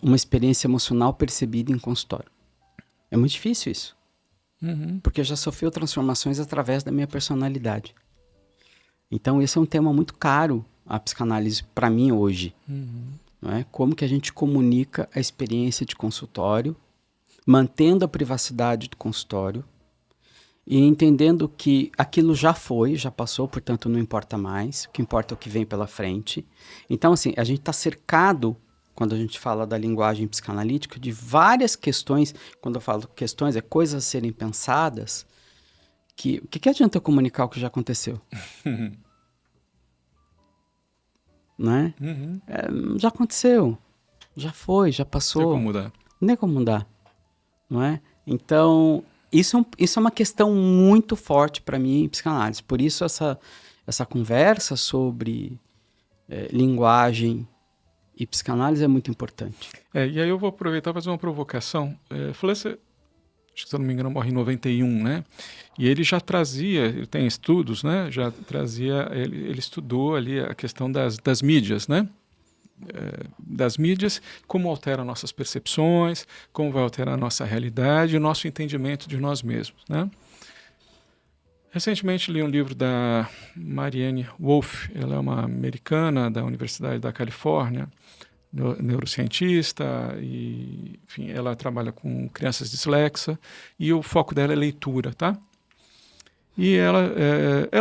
uma experiência emocional percebida em consultório. É muito difícil isso, porque já sofreu transformações através da minha personalidade. Então esse é um tema muito caro, a psicanálise, para mim hoje. Não é? Como que a gente comunica a experiência de consultório, mantendo a privacidade do consultório, e entendendo que aquilo já foi, já passou, portanto não importa mais, o que importa é o que vem pela frente. Então, assim, a gente está cercado, quando a gente fala da linguagem psicanalítica, de várias questões. Quando eu falo questões, é coisas a serem pensadas, que o que adianta eu comunicar o que já aconteceu? Né? Já aconteceu, já foi, já passou. Não tem como mudar. Não tem como mudar, não é? Então, isso é uma questão muito forte para mim em psicanálise. Por isso essa conversa sobre linguagem e psicanálise é muito importante. E aí eu vou aproveitar e fazer uma provocação. Fletcher, acho que se eu não me engano, morre em 91, né? E ele já trazia, ele tem estudos, né? Já trazia, ele estudou ali a questão das mídias, né? Das mídias, como altera nossas percepções, como vai alterar a nossa realidade e o nosso entendimento de nós mesmos, né? Recentemente li um livro da Marianne Wolf, ela é uma americana da Universidade da Califórnia, neurocientista, e enfim, ela trabalha com crianças dislexas e o foco dela é leitura, tá? E ela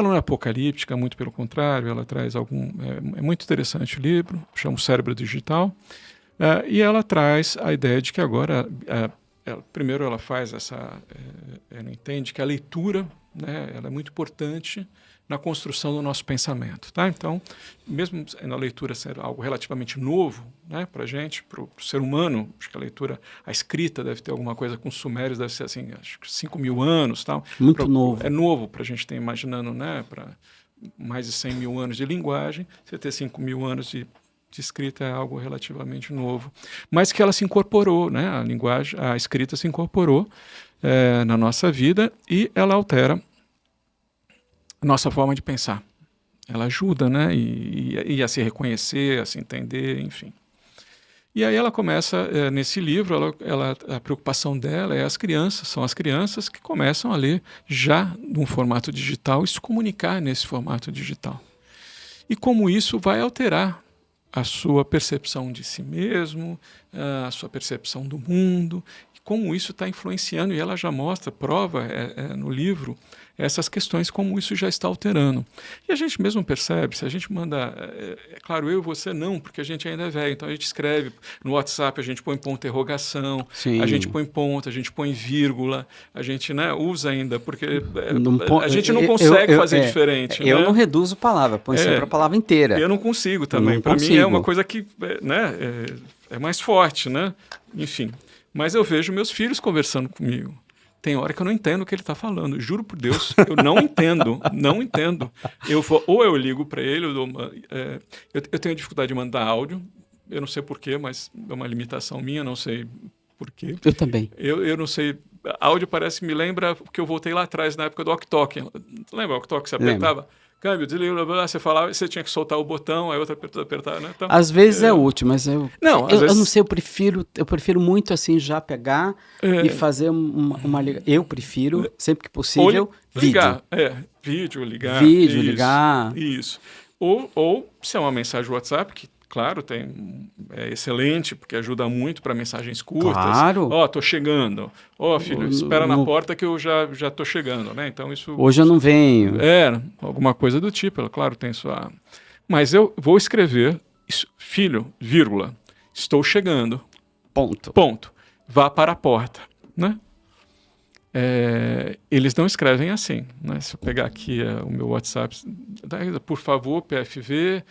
não é apocalíptica, muito pelo contrário, ela traz é muito interessante o livro, chama O Cérebro Digital, e ela traz a ideia de que agora, primeiro ela faz ela entende que a leitura, né, ela é muito importante na construção do nosso pensamento, tá? Então, mesmo na leitura ser algo relativamente novo, né, para a gente, para o ser humano, acho que a escrita deve ter alguma coisa com os sumérios, deve ser assim, acho que 5.000 anos, tal. Muito novo. É novo para a gente ter, imaginando, né, para mais de 100 mil anos de linguagem, você ter 5.000 anos de escrita é algo relativamente novo, mas que ela se incorporou, né, a escrita se incorporou na nossa vida e ela altera nossa forma de pensar. Ela ajuda, né? E a se reconhecer, a se entender, enfim. E aí ela começa, nesse livro, a preocupação dela são as crianças que começam a ler já num formato digital e se comunicar nesse formato digital. E como isso vai alterar a sua percepção de si mesmo, a sua percepção do mundo, e como isso está influenciando, e ela já mostra, prova no livro, essas questões, como isso já está alterando. E a gente mesmo percebe, se a gente manda, claro, eu e você não, porque a gente ainda é velho, então a gente escreve no WhatsApp, a gente põe ponto de interrogação, Sim. a gente põe ponto, a gente põe vírgula, a gente, né, usa ainda, porque a gente não consegue fazer diferente. Eu né? não reduzo palavra, põe sempre a palavra inteira. Eu não consigo também, para mim é uma coisa que né, é mais forte, né? Enfim, mas eu vejo meus filhos conversando comigo. Tem hora que eu não entendo o que ele está falando. Juro por Deus, eu não entendo. Não entendo. Ou eu ligo para ele, eu tenho dificuldade de mandar áudio. Eu não sei porquê, mas é uma limitação minha, não sei porquê. Eu também. Eu não sei. Áudio me lembra que eu voltei lá atrás, na época do Ok-Tok. Lembra o Ok-Tok que você apertava? Câmbio, desliga, você falava, você tinha que soltar o botão, aí outra apertar, né? Então, às vezes é útil, mas eu não sei, eu prefiro muito assim já pegar e fazer uma ligação. Eu prefiro, sempre que possível, ligar. Vídeo, ligar. Isso. Ou se é uma mensagem WhatsApp, que claro, é excelente, porque ajuda muito para mensagens curtas. Claro. Tô chegando. Filho, espera na porta que eu já tô chegando, né? Então isso... Hoje eu não venho. Alguma coisa do tipo, ela, claro, tem sua... Mas eu vou escrever, filho, vírgula, estou chegando. Ponto. Vá para a porta, né? Eles não escrevem assim, né? Se eu pegar aqui o meu WhatsApp, por favor, PFV,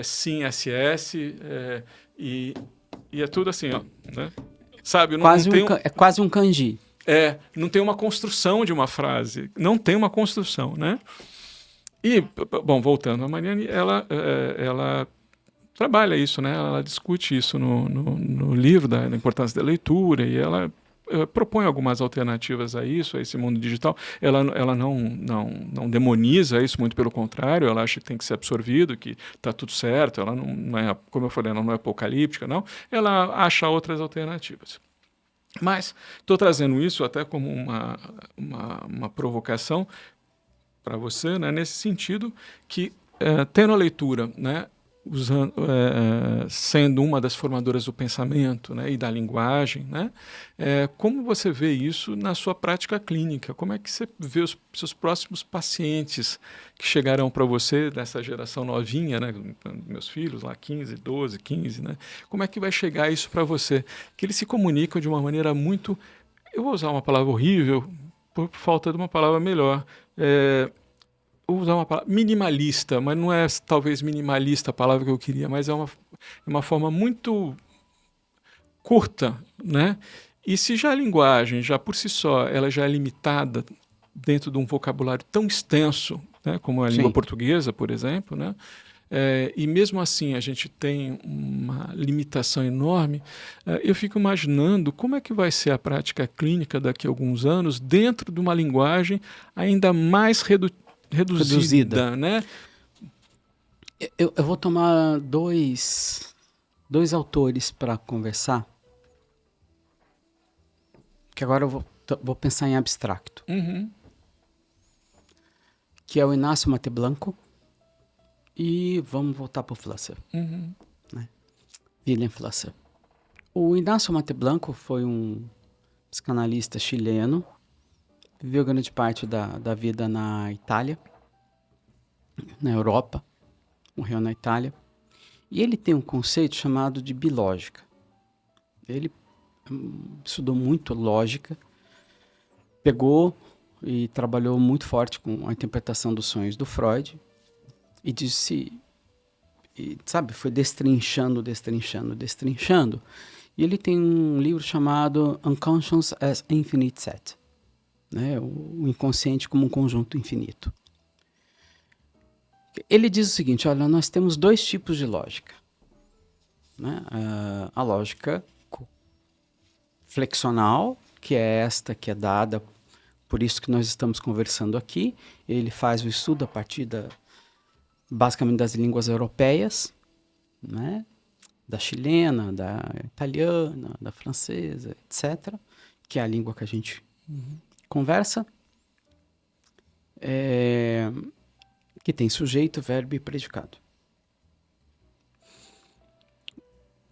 sim, SS, e é tudo assim, ó, né? Sabe? É quase um kanji. Não tem uma construção de uma frase, não tem uma construção, né? E, bom, voltando, a Marianne, ela trabalha isso, né? Ela discute isso no livro da importância da leitura, e ela propõe algumas alternativas a isso, a esse mundo digital. Ela não demoniza isso, muito pelo contrário, ela acha que tem que ser absorvido, que está tudo certo, ela não é, como eu falei, ela não é apocalíptica, não. Ela acha outras alternativas. Mas estou trazendo isso até como uma provocação para você, né, nesse sentido que, tendo a leitura, né, sendo uma das formadoras do pensamento, né, e da linguagem, né? Como você vê isso na sua prática clínica? Como é que você vê os seus próximos pacientes que chegarão para você dessa geração novinha, né, meus filhos lá 15, 12, 15, né? Como é que vai chegar isso para você? Que eles se comunicam de uma maneira muito, eu vou usar uma palavra horrível por falta de uma palavra melhor, vou usar uma palavra minimalista, mas não é talvez minimalista a palavra que eu queria, mas é uma forma muito curta, né? E se já a linguagem, já por si só, ela já é limitada dentro de um vocabulário tão extenso, né, como a língua portuguesa, por exemplo, né? E mesmo assim a gente tem uma limitação enorme, eu fico imaginando como é que vai ser a prática clínica daqui a alguns anos dentro de uma linguagem ainda mais reduzida, né? Eu vou tomar dois autores para conversar, que agora eu vou pensar em abstracto, que é o Inácio Mate Blanco e vamos voltar para o Flusser, né? Wilhelm Flusser. O Inácio Mate Blanco foi um psicanalista chileno, viveu grande parte da vida na Itália, na Europa, morreu na Itália. E ele tem um conceito chamado de bilógica. Ele estudou muito lógica, pegou e trabalhou muito forte com a interpretação dos sonhos do Freud e foi destrinchando. E ele tem um livro chamado Unconscious as Infinite Set, né? O inconsciente como um conjunto infinito. Ele diz o seguinte: olha, nós temos dois tipos de lógica, né? A lógica flexional, que é esta que é dada, por isso que nós estamos conversando aqui. Ele faz o estudo a partir basicamente das línguas europeias, né? Da chilena, da italiana, da francesa, etc., que é a língua que a gente conversa, que tem sujeito, verbo e predicado.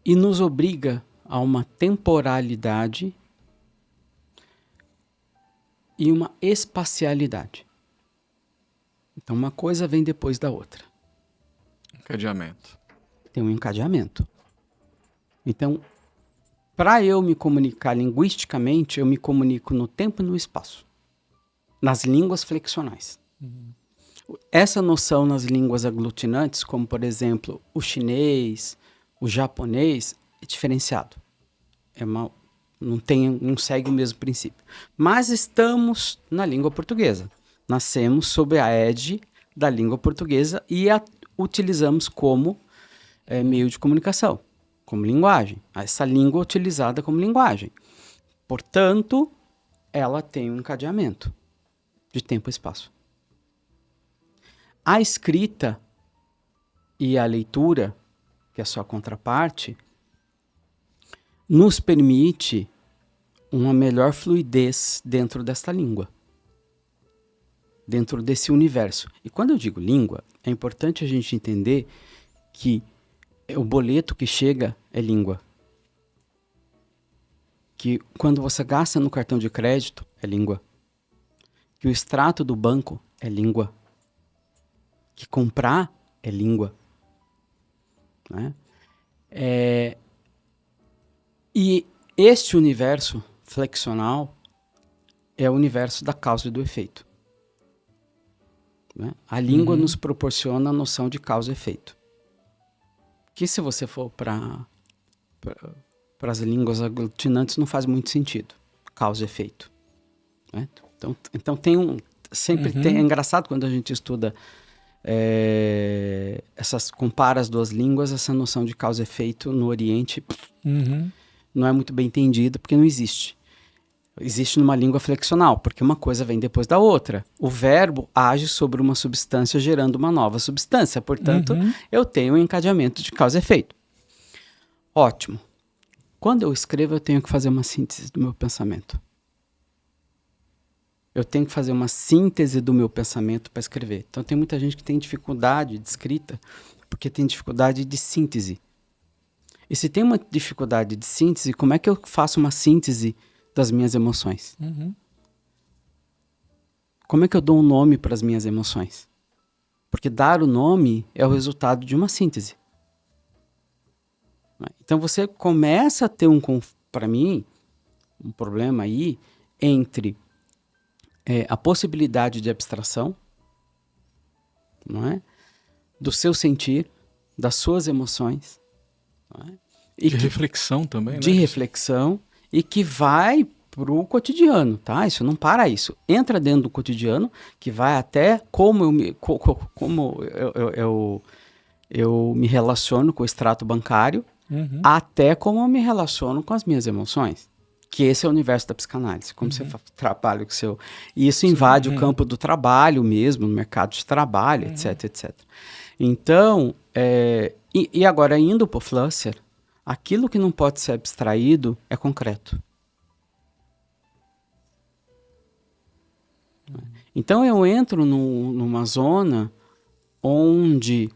E nos obriga a uma temporalidade e uma espacialidade. Então, uma coisa vem depois da outra. Encadeamento. Tem um encadeamento. Então, para eu me comunicar linguisticamente, eu me comunico no tempo e no espaço. Nas línguas flexionais. Essa noção nas línguas aglutinantes, como, por exemplo, o chinês, o japonês, é diferenciado. Não segue o mesmo princípio. Mas estamos na língua portuguesa. Nascemos sob a égide da língua portuguesa e a utilizamos como meio de comunicação, como linguagem. Essa língua é utilizada como linguagem. Portanto, ela tem um encadeamento de tempo e espaço. A escrita e a leitura, que é a sua contraparte, nos permite uma melhor fluidez dentro desta língua, dentro desse universo. E quando eu digo língua, é importante a gente entender que o boleto que chega é língua. Que quando você gasta no cartão de crédito, é língua. Que o extrato do banco é língua. Que comprar é língua. Né? E este universo flexional é o universo da causa e do efeito. Né? A língua nos proporciona a noção de causa e efeito. Que se você for para as línguas aglutinantes não faz muito sentido. Causa e efeito. Né? Então é engraçado quando a gente estuda compara as duas línguas, essa noção de causa e efeito no Oriente não é muito bem entendida, porque não existe. Existe numa língua flexional, porque uma coisa vem depois da outra. O verbo age sobre uma substância gerando uma nova substância, portanto, eu tenho um encadeamento de causa e efeito. Ótimo. Quando eu escrevo, eu tenho que fazer uma síntese do meu pensamento. Eu tenho que fazer uma síntese do meu pensamento para escrever. Então, tem muita gente que tem dificuldade de escrita porque tem dificuldade de síntese. E se tem uma dificuldade de síntese, como é que eu faço uma síntese das minhas emoções? Como é que eu dou um nome para as minhas emoções? Porque dar o nome é o resultado de uma síntese. Então você começa a ter para mim, um problema aí entre a possibilidade de abstração, não é? Do seu sentir, das suas emoções, não é? E de reflexão também, de né? reflexão, e que vai para o cotidiano, tá? Isso não para isso. Entra dentro do cotidiano, que vai até como eu me relaciono com o extrato bancário, até como eu me relaciono com as minhas emoções. Que esse é o universo da psicanálise, como você trabalha com o seu... E isso invade o campo do trabalho mesmo, no mercado de trabalho, etc, etc. Então, e agora indo para o Flusser, aquilo que não pode ser abstraído é concreto. Então eu entro numa zona onde,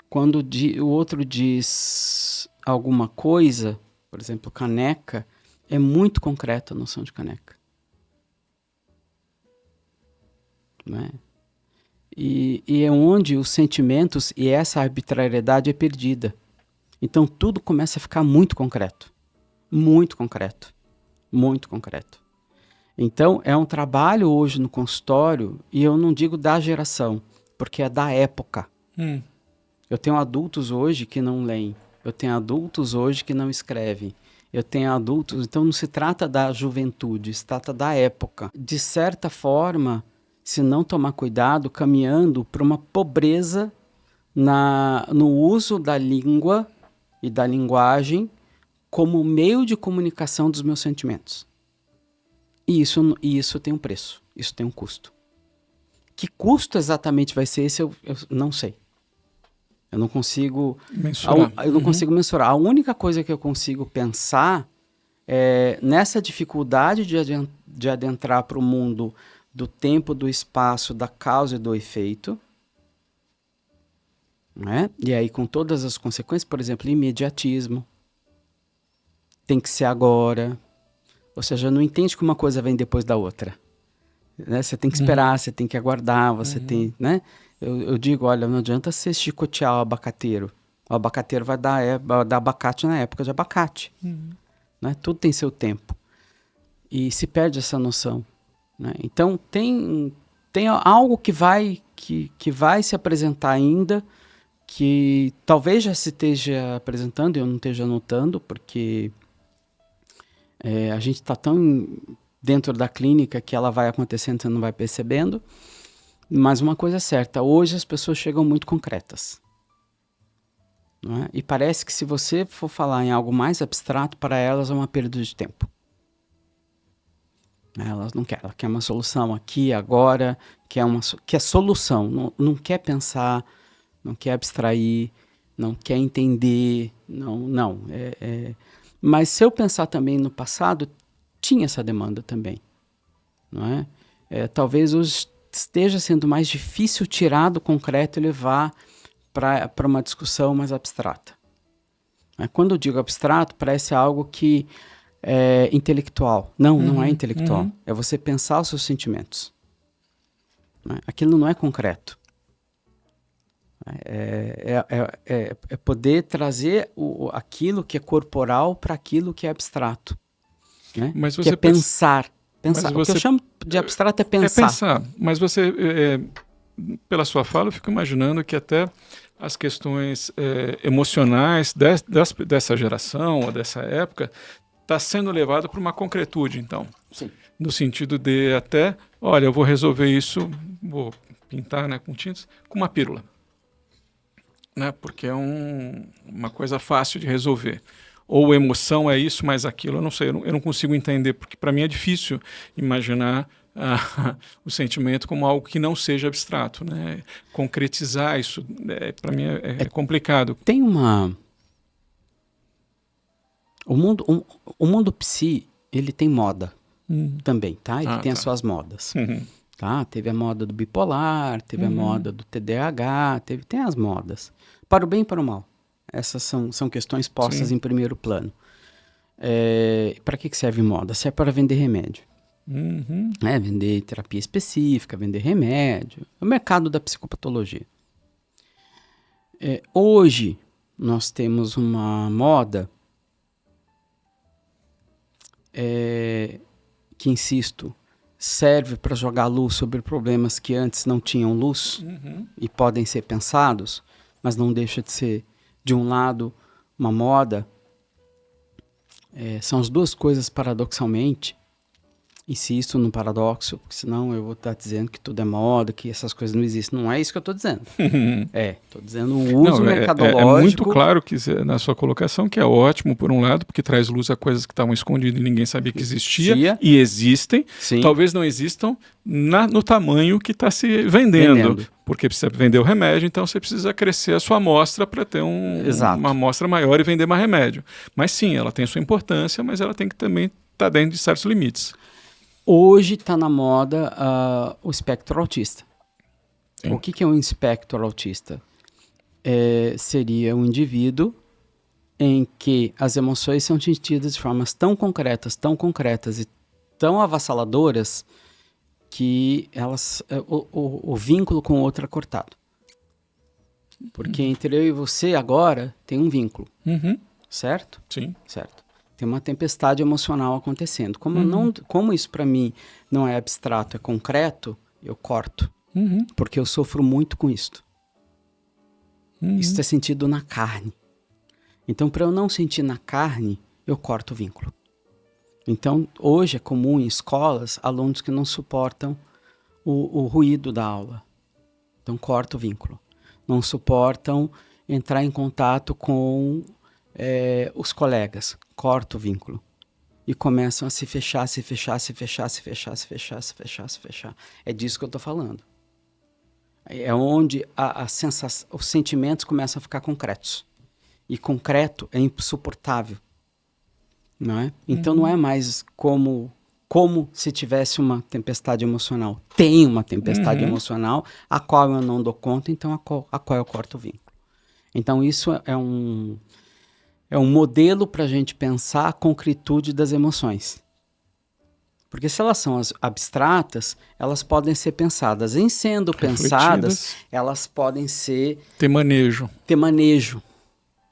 quando o outro diz alguma coisa, por exemplo, caneca, é muito concreta a noção de caneca. Né? E é onde os sentimentos e essa arbitrariedade é perdida. Então tudo começa a ficar muito concreto. Muito concreto. Muito concreto. Então é um trabalho hoje no consultório, e eu não digo da geração, porque é da época. Eu tenho adultos hoje que não leem. Eu tenho adultos hoje que não escrevem. Eu tenho adultos... Então não se trata da juventude, se trata da época. De certa forma, se não tomar cuidado, caminhando para uma pobreza no uso da língua e da linguagem como meio de comunicação dos meus sentimentos. E isso tem um preço, isso tem um custo. Que custo exatamente vai ser esse, eu não sei. Eu não consigo mensurar. Eu não consigo mensurar. A única coisa que eu consigo pensar é nessa dificuldade de adentrar para o mundo do tempo, do espaço, da causa e do efeito. Né? E aí com todas as consequências, por exemplo, imediatismo. Tem que ser agora. Ou seja, não entende que uma coisa vem depois da outra. Né? Você tem que esperar, você tem que aguardar, você tem... Né? Eu digo, olha, não adianta você chicotear o abacateiro. O abacateiro vai dar abacate na época de abacate. Né? Tudo tem seu tempo. E se perde essa noção. Né? Então, tem algo que vai se apresentar ainda, que talvez já se esteja apresentando e eu não esteja notando, porque a gente está tão dentro da clínica que ela vai acontecendo e você não vai percebendo. Mas uma coisa é certa, hoje as pessoas chegam muito concretas. Não é? E parece que se você for falar em algo mais abstrato, para elas é uma perda de tempo. Elas não querem, ela quer uma solução aqui, agora, quer solução, não quer pensar, não quer abstrair, não quer entender, não. Mas se eu pensar também no passado, tinha essa demanda também. Não é? Talvez hoje esteja sendo mais difícil tirar do concreto e levar para uma discussão mais abstrata. Quando eu digo abstrato, parece algo que é intelectual. Não é intelectual. É você pensar os seus sentimentos. Aquilo não é concreto. É poder trazer aquilo que é corporal para aquilo que é abstrato. Né? Mas você que é pensar. O que eu chamo de abstrato é pensar. É pensar, mas você, pela sua fala, eu fico imaginando que até as questões emocionais dessa geração ou dessa época está sendo levado para uma concretude, então. Sim. No sentido de até, olha, eu vou resolver isso, vou pintar, né, com tintas, com uma pílula. Né, porque é uma coisa fácil de resolver. Ou emoção é isso, mais aquilo, eu não sei, eu não consigo entender, porque para mim é difícil imaginar o sentimento como algo que não seja abstrato. Né? Concretizar isso, para mim é complicado. Tem uma... O mundo psi, ele tem moda também, tá? Ele tem as suas modas. Tá? Teve a moda do bipolar, teve a moda do TDAH, tem as modas. Para o bem e para o mal. Essas são questões postas em primeiro plano. Para que serve moda? Serve para vender remédio. Vender terapia específica, vender remédio. É o mercado da psicopatologia. Hoje, nós temos uma moda que, insisto, serve para jogar luz sobre problemas que antes não tinham luz e podem ser pensados, mas não deixa de ser, de um lado, uma moda. São as duas coisas, paradoxalmente. Insisto no paradoxo, porque senão eu vou estar dizendo que tudo é moda, que essas coisas não existem. Não é isso que eu estou dizendo. Estou dizendo o uso mercadológico. É muito claro que na sua colocação que é ótimo, por um lado, porque traz luz a coisas que estavam escondidas e ninguém sabia que existia. E existem. Sim. Talvez não existam no tamanho que está se vendendo. Porque precisa vender o remédio, então você precisa crescer a sua amostra para ter uma amostra maior e vender mais remédio. Mas sim, ela tem sua importância, mas ela tem que também estar dentro de certos limites. Hoje está na moda o espectro autista. Sim. O que é um espectro autista? Seria um indivíduo em que as emoções são sentidas de formas tão concretas e tão avassaladoras que o vínculo com o outro é cortado. Porque entre eu e você agora tem um vínculo. Certo? Sim. Certo. Tem uma tempestade emocional acontecendo. Como isso para mim não é abstrato, é concreto, eu corto. Porque eu sofro muito com isso. Isso é sentido na carne. Então, para eu não sentir na carne, eu corto o vínculo. Então, hoje é comum em escolas, alunos que não suportam o ruído da aula. Então, corta o vínculo. Não suportam entrar em contato com os colegas. Corta o vínculo. E começam a se fechar. É disso que eu estou falando. É onde os sentimentos começam a ficar concretos. E concreto é insuportável. Não é? Então não é mais como se tivesse uma tempestade emocional. Tem uma tempestade emocional, a qual eu não dou conta, então a qual eu corto o vínculo. Então isso é um modelo para a gente pensar a concretude das emoções. Porque se elas são abstratas, elas podem ser pensadas. Em sendo pensadas, elas podem ter manejo.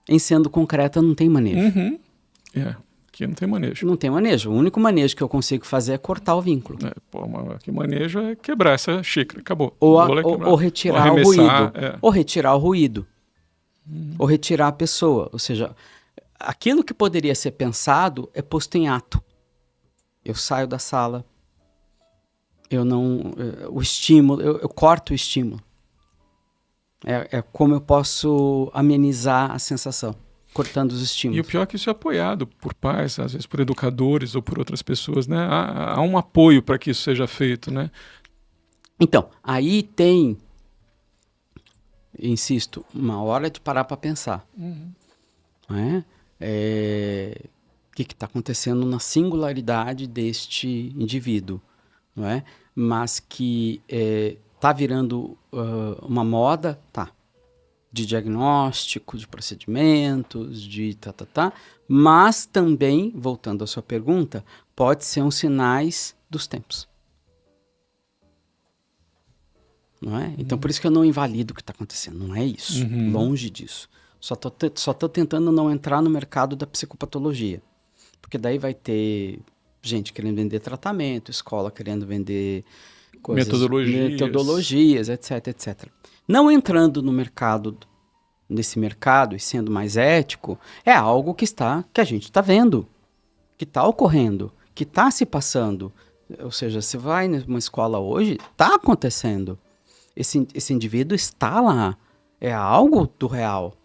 Em sendo concreta, não tem manejo. Aqui não tem manejo. Não tem manejo. O único manejo que eu consigo fazer é cortar o vínculo. Que manejo é quebrar essa xícara. Acabou. Ou retirar o ruído. Ou retirar o ruído. Ou retirar a pessoa. Ou seja, aquilo que poderia ser pensado é posto em ato. Eu saio da sala. O estímulo, eu corto o estímulo. É como eu posso amenizar a sensação, cortando os estímulos. E o pior é que isso é apoiado por pais, às vezes por educadores ou por outras pessoas, né? Há um apoio para que isso seja feito, né? Então, aí tem, insisto, uma hora de parar para pensar. Não é? O que está acontecendo na singularidade deste indivíduo, não é? Mas que está virando uma moda, de diagnóstico, de procedimentos, de mas também, voltando à sua pergunta, pode ser um sinais dos tempos. Não é? Então, por isso que eu não invalido o que está acontecendo, não é isso, longe disso. Só tô tentando não entrar no mercado da psicopatologia, porque daí vai ter gente querendo vender tratamento, escola querendo vender coisas, metodologias, etc. Não entrando nesse mercado e sendo mais ético, é algo que a gente está vendo, que está ocorrendo, que está se passando. Ou seja, você vai numa escola hoje, está acontecendo. Esse indivíduo está lá, é algo do real.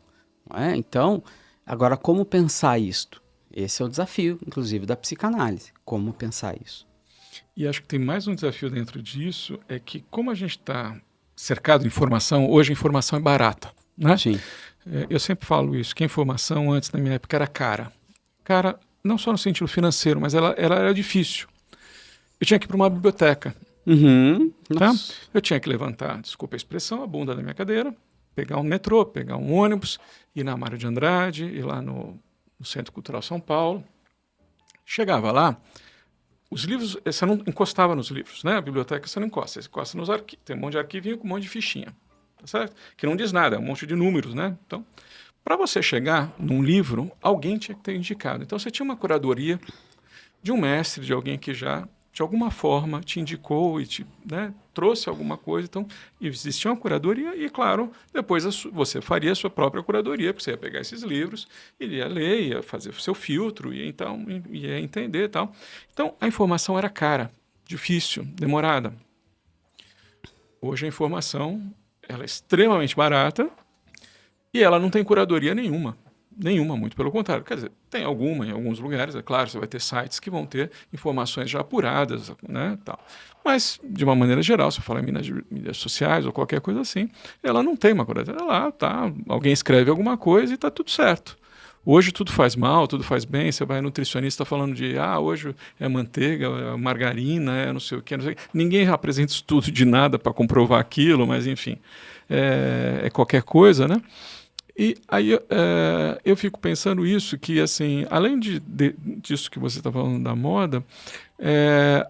Não é? Então, agora como pensar isto? Esse é o desafio, inclusive, da psicanálise. Como pensar isso? E acho que tem mais um desafio dentro disso, é que como a gente está cercado de informação, hoje a informação é barata, né? Sim. Eu sempre falo isso, que a informação antes, na minha época, era cara. Cara, não só no sentido financeiro, mas ela era difícil. Eu tinha que ir para uma biblioteca. Tá? Nossa. Eu tinha que levantar, desculpa a expressão, a bunda da minha cadeira, pegar um metrô, pegar um ônibus, ir na Mário de Andrade, ir lá no Centro Cultural São Paulo. Chegava lá, os livros, você não encostava nos livros, né? A biblioteca você não encosta, você encosta nos arquivos. Tem um monte de arquivinho com um monte de fichinha, tá certo? Que não diz nada, é um monte de números, né? Então, para você chegar num livro, alguém tinha que ter indicado. Então, você tinha uma curadoria de um mestre, de alguém que já, de alguma forma, te indicou e te, né, trouxe alguma coisa. Então, existia uma curadoria e, claro, depois você faria a sua própria curadoria, porque você ia pegar esses livros, ia ler, ia fazer o seu filtro, ia entender e tal. Então, a informação era cara, difícil, demorada. Hoje a informação ela é extremamente barata e ela não tem curadoria nenhuma. Nenhuma, muito pelo contrário. Quer dizer, tem alguma em alguns lugares, é claro, você vai ter sites que vão ter informações já apuradas, né, tal. Mas, de uma maneira geral, se eu falar em mídias sociais ou qualquer coisa assim, ela não tem uma curadoria. Lá, tá, alguém escreve alguma coisa e está tudo certo. Hoje tudo faz mal, tudo faz bem, você vai nutricionista falando de, hoje é manteiga, é margarina, é não sei o quê, não sei o quê. Ninguém apresenta estudo de nada para comprovar aquilo, mas enfim, é qualquer coisa, né? E aí eu fico pensando isso, que assim, além disso que você está falando da moda,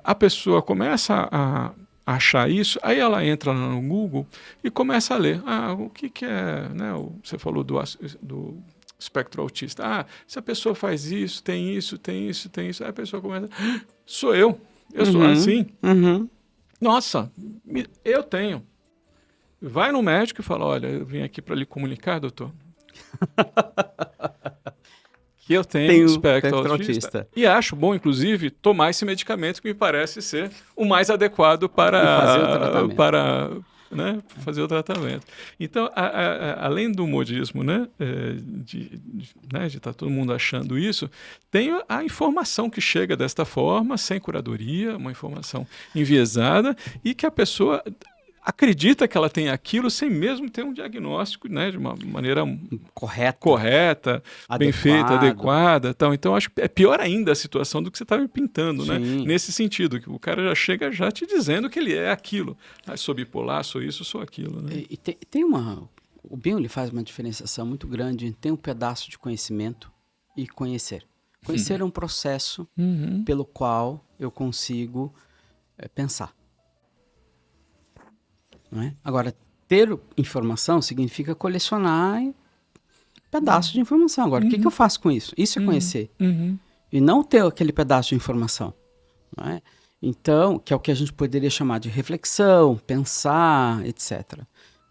a pessoa começa a achar isso, aí ela entra lá no Google e começa a ler. O que é, né? Você falou do espectro autista. Se a pessoa faz isso, tem isso, tem isso, tem isso, aí a pessoa começa, sou eu sou assim. Nossa, eu tenho. Vai no médico e fala, olha, eu vim aqui para lhe comunicar, doutor, que eu tenho espectro autista. E acho bom, inclusive, tomar esse medicamento que me parece ser o mais adequado para fazer o tratamento. Então, além do modismo, né, de estar todo mundo achando isso, tem a informação que chega desta forma, sem curadoria, uma informação enviesada, e que a pessoa acredita que ela tem aquilo sem mesmo ter um diagnóstico, né, de uma maneira correta, bem feita, adequada. Tal. Então, acho que é pior ainda a situação do que você está me pintando, né? Nesse sentido, que o cara já chega já te dizendo que ele é aquilo. Sou bipolar, sou isso, sou aquilo. Né? E o Bion ele faz uma diferenciação muito grande entre um pedaço de conhecimento e conhecer. Conhecer é um processo pelo qual eu consigo pensar. Não é? Agora, ter informação significa colecionar pedaços de informação. Agora, o que eu faço com isso? Isso é conhecer. E não ter aquele pedaço de informação. Não é? Então, que é o que a gente poderia chamar de reflexão, pensar, etc.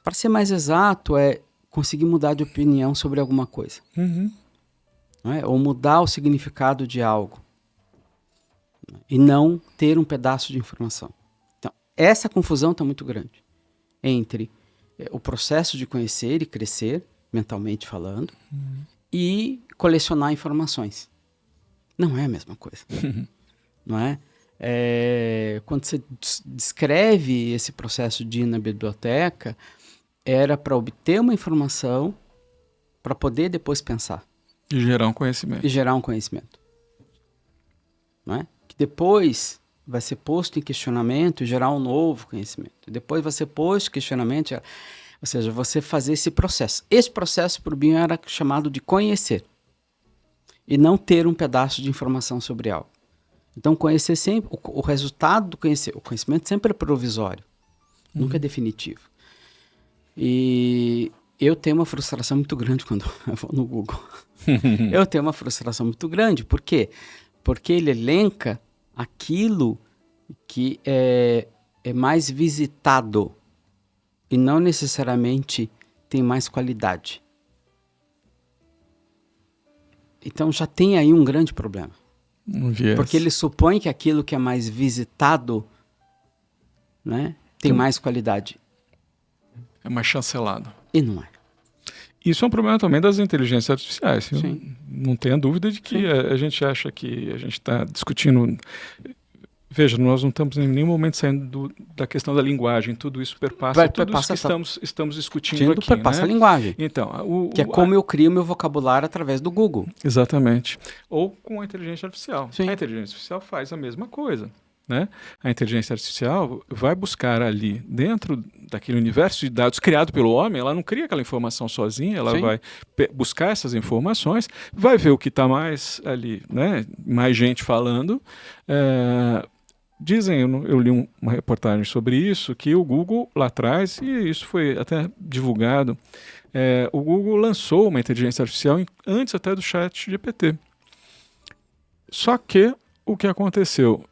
Para ser mais exato, é conseguir mudar de opinião sobre alguma coisa. Não é? Ou mudar o significado de algo. E não ter um pedaço de informação. Então, essa confusão está muito grande entre o processo de conhecer e crescer, mentalmente falando, e colecionar informações. Não é a mesma coisa. Não é? Quando você descreve esse processo de ir na biblioteca, era para obter uma informação para poder depois pensar. E gerar um conhecimento. Não é? Que depois vai ser posto em questionamento e gerar um novo conhecimento. Depois vai ser posto em questionamento, ou seja, você fazer esse processo. Esse processo, por Bion, era chamado de conhecer. E não ter um pedaço de informação sobre algo. Então, conhecer sempre, o resultado do conhecer, o conhecimento sempre é provisório, nunca é definitivo. E eu tenho uma frustração muito grande quando eu vou no Google. Eu tenho uma frustração muito grande. Por quê? Porque ele elenca aquilo que é mais visitado e não necessariamente tem mais qualidade. Então já tem aí um grande problema. Porque ele supõe que aquilo que é mais visitado, né, tem mais qualidade. É mais chancelado. E não é. Isso é um problema também das inteligências artificiais. Não tenha dúvida de que a gente acha que a gente está discutindo... Veja, nós não estamos em nenhum momento saindo da questão da linguagem. Tudo isso perpassa tudo isso que estamos discutindo aqui. Perpassa a linguagem. Então, que é como eu crio meu vocabulário através do Google. Exatamente. Ou com a inteligência artificial. A inteligência artificial faz a mesma coisa. né? A inteligência artificial vai buscar ali, dentro daquele universo de dados criado pelo homem, ela não cria aquela informação sozinha, ela Sim. vai buscar essas informações, vai ver o que está mais ali, né? Mais gente falando. Dizem, eu li uma reportagem sobre isso, que o Google lá atrás, e isso foi até divulgado, o Google lançou uma inteligência artificial antes até do ChatGPT. Só que o que aconteceu?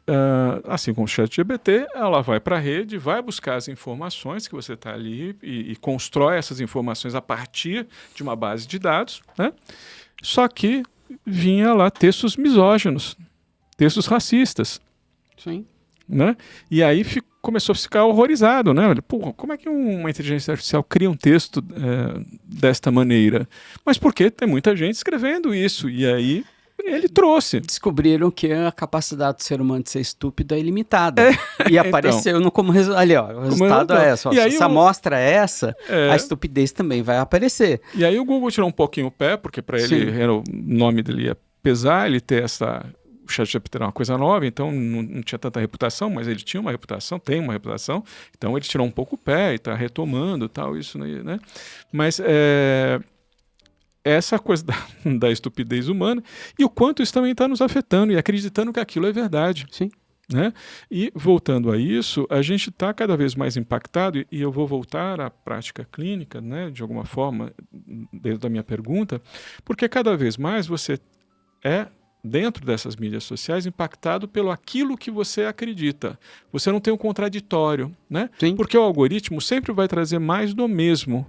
Assim como o ChatGPT, ela vai para a rede, vai buscar as informações que você está ali e constrói essas informações a partir de uma base de dados, né? Só que vinha lá textos misóginos, textos racistas. Sim. Né? E aí começou a ficar horrorizado, né? Pô, como é que uma inteligência artificial cria um texto desta maneira? Mas porque tem muita gente escrevendo isso, e aí ele trouxe. Descobriram que a capacidade do ser humano de ser estúpido é ilimitada. E apareceu então, como resultado. Ali, ó, o resultado é essa. Se essa amostra é essa, a estupidez também vai aparecer. E aí o Google tirou um pouquinho o pé, porque para ele o nome dele ia pesar, ele ter essa... O ChatGPT era uma coisa nova, então não tinha tanta reputação, mas ele tinha uma reputação, tem uma reputação, então ele tirou um pouco o pé e está retomando tal, isso, né? Mas essa coisa da estupidez humana e o quanto isso também está nos afetando e acreditando que aquilo é verdade. Sim. Né? E voltando a isso, a gente está cada vez mais impactado, e eu vou voltar à prática clínica, né, de alguma forma, dentro da minha pergunta, porque cada vez mais você dentro dessas mídias sociais, impactado pelo aquilo que você acredita. Você não tem um contraditório, né? Sim. Porque o algoritmo sempre vai trazer mais do mesmo.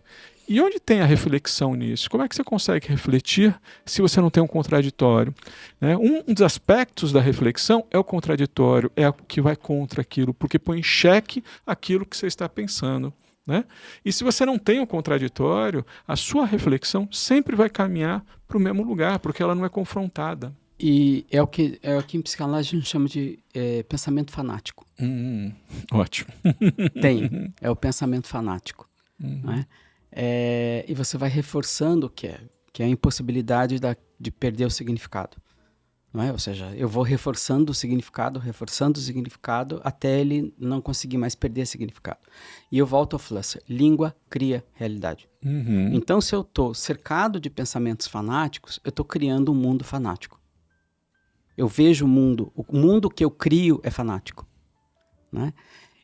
E onde tem a reflexão nisso? Como é que você consegue refletir se você não tem um contraditório? Né? Um dos aspectos da reflexão é o contraditório, é o que vai contra aquilo, porque põe em xeque aquilo que você está pensando. Né? E se você não tem um contraditório, a sua reflexão sempre vai caminhar para o mesmo lugar, porque ela não é confrontada. E é o que em psicanálise a gente chama de pensamento fanático. Ótimo. É o pensamento fanático. Né? E você vai reforçando que é a impossibilidade de perder o significado. Não é? Ou seja, eu vou reforçando o significado até ele não conseguir mais perder significado. E eu volto ao Flusser. Língua cria realidade. Então, se eu estou cercado de pensamentos fanáticos, eu estou criando um mundo fanático. Eu vejo o mundo que eu crio é fanático. Né?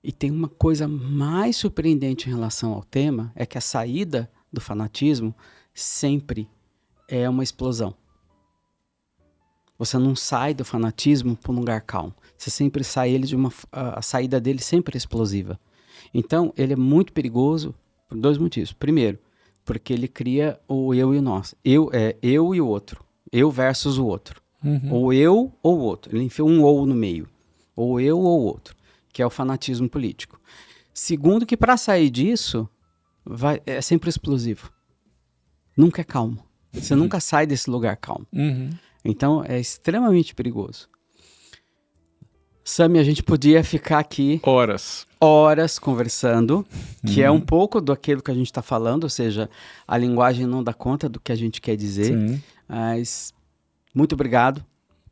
E tem uma coisa mais surpreendente em relação ao tema, é que a saída do fanatismo sempre é uma explosão. Você não sai do fanatismo para um lugar calmo. Você sempre sai a saída dele sempre é explosiva. Então, ele é muito perigoso por dois motivos. Primeiro, porque ele cria o eu e o nós. Eu e o outro. Eu versus o outro. Ou eu ou o outro. Ele enfia um ou no meio. Ou eu ou o outro. Que é o fanatismo político. Segundo, que para sair disso, é sempre explosivo. Nunca é calmo. Você nunca sai desse lugar calmo. Então, é extremamente perigoso. Sami, a gente podia ficar aqui... Horas conversando, que é um pouco daquilo que a gente está falando, ou seja, a linguagem não dá conta do que a gente quer dizer. Sim. Mas muito obrigado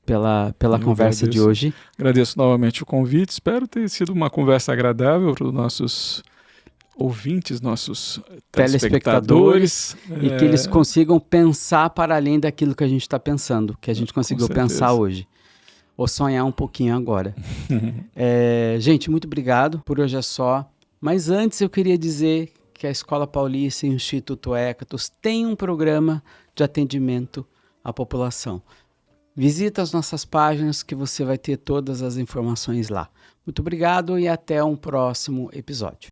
pela conversa de hoje. Agradeço novamente o convite. Espero ter sido uma conversa agradável para os nossos ouvintes, nossos telespectadores. E que eles consigam pensar para além daquilo que a gente está pensando, que a gente conseguiu pensar hoje. Ou sonhar um pouquinho agora. Gente, muito obrigado. Por hoje é só. Mas antes eu queria dizer que a Escola Paulista e o Instituto Hécatos têm um programa de atendimento à população. Visita as nossas páginas que você vai ter todas as informações lá. Muito obrigado e até um próximo episódio.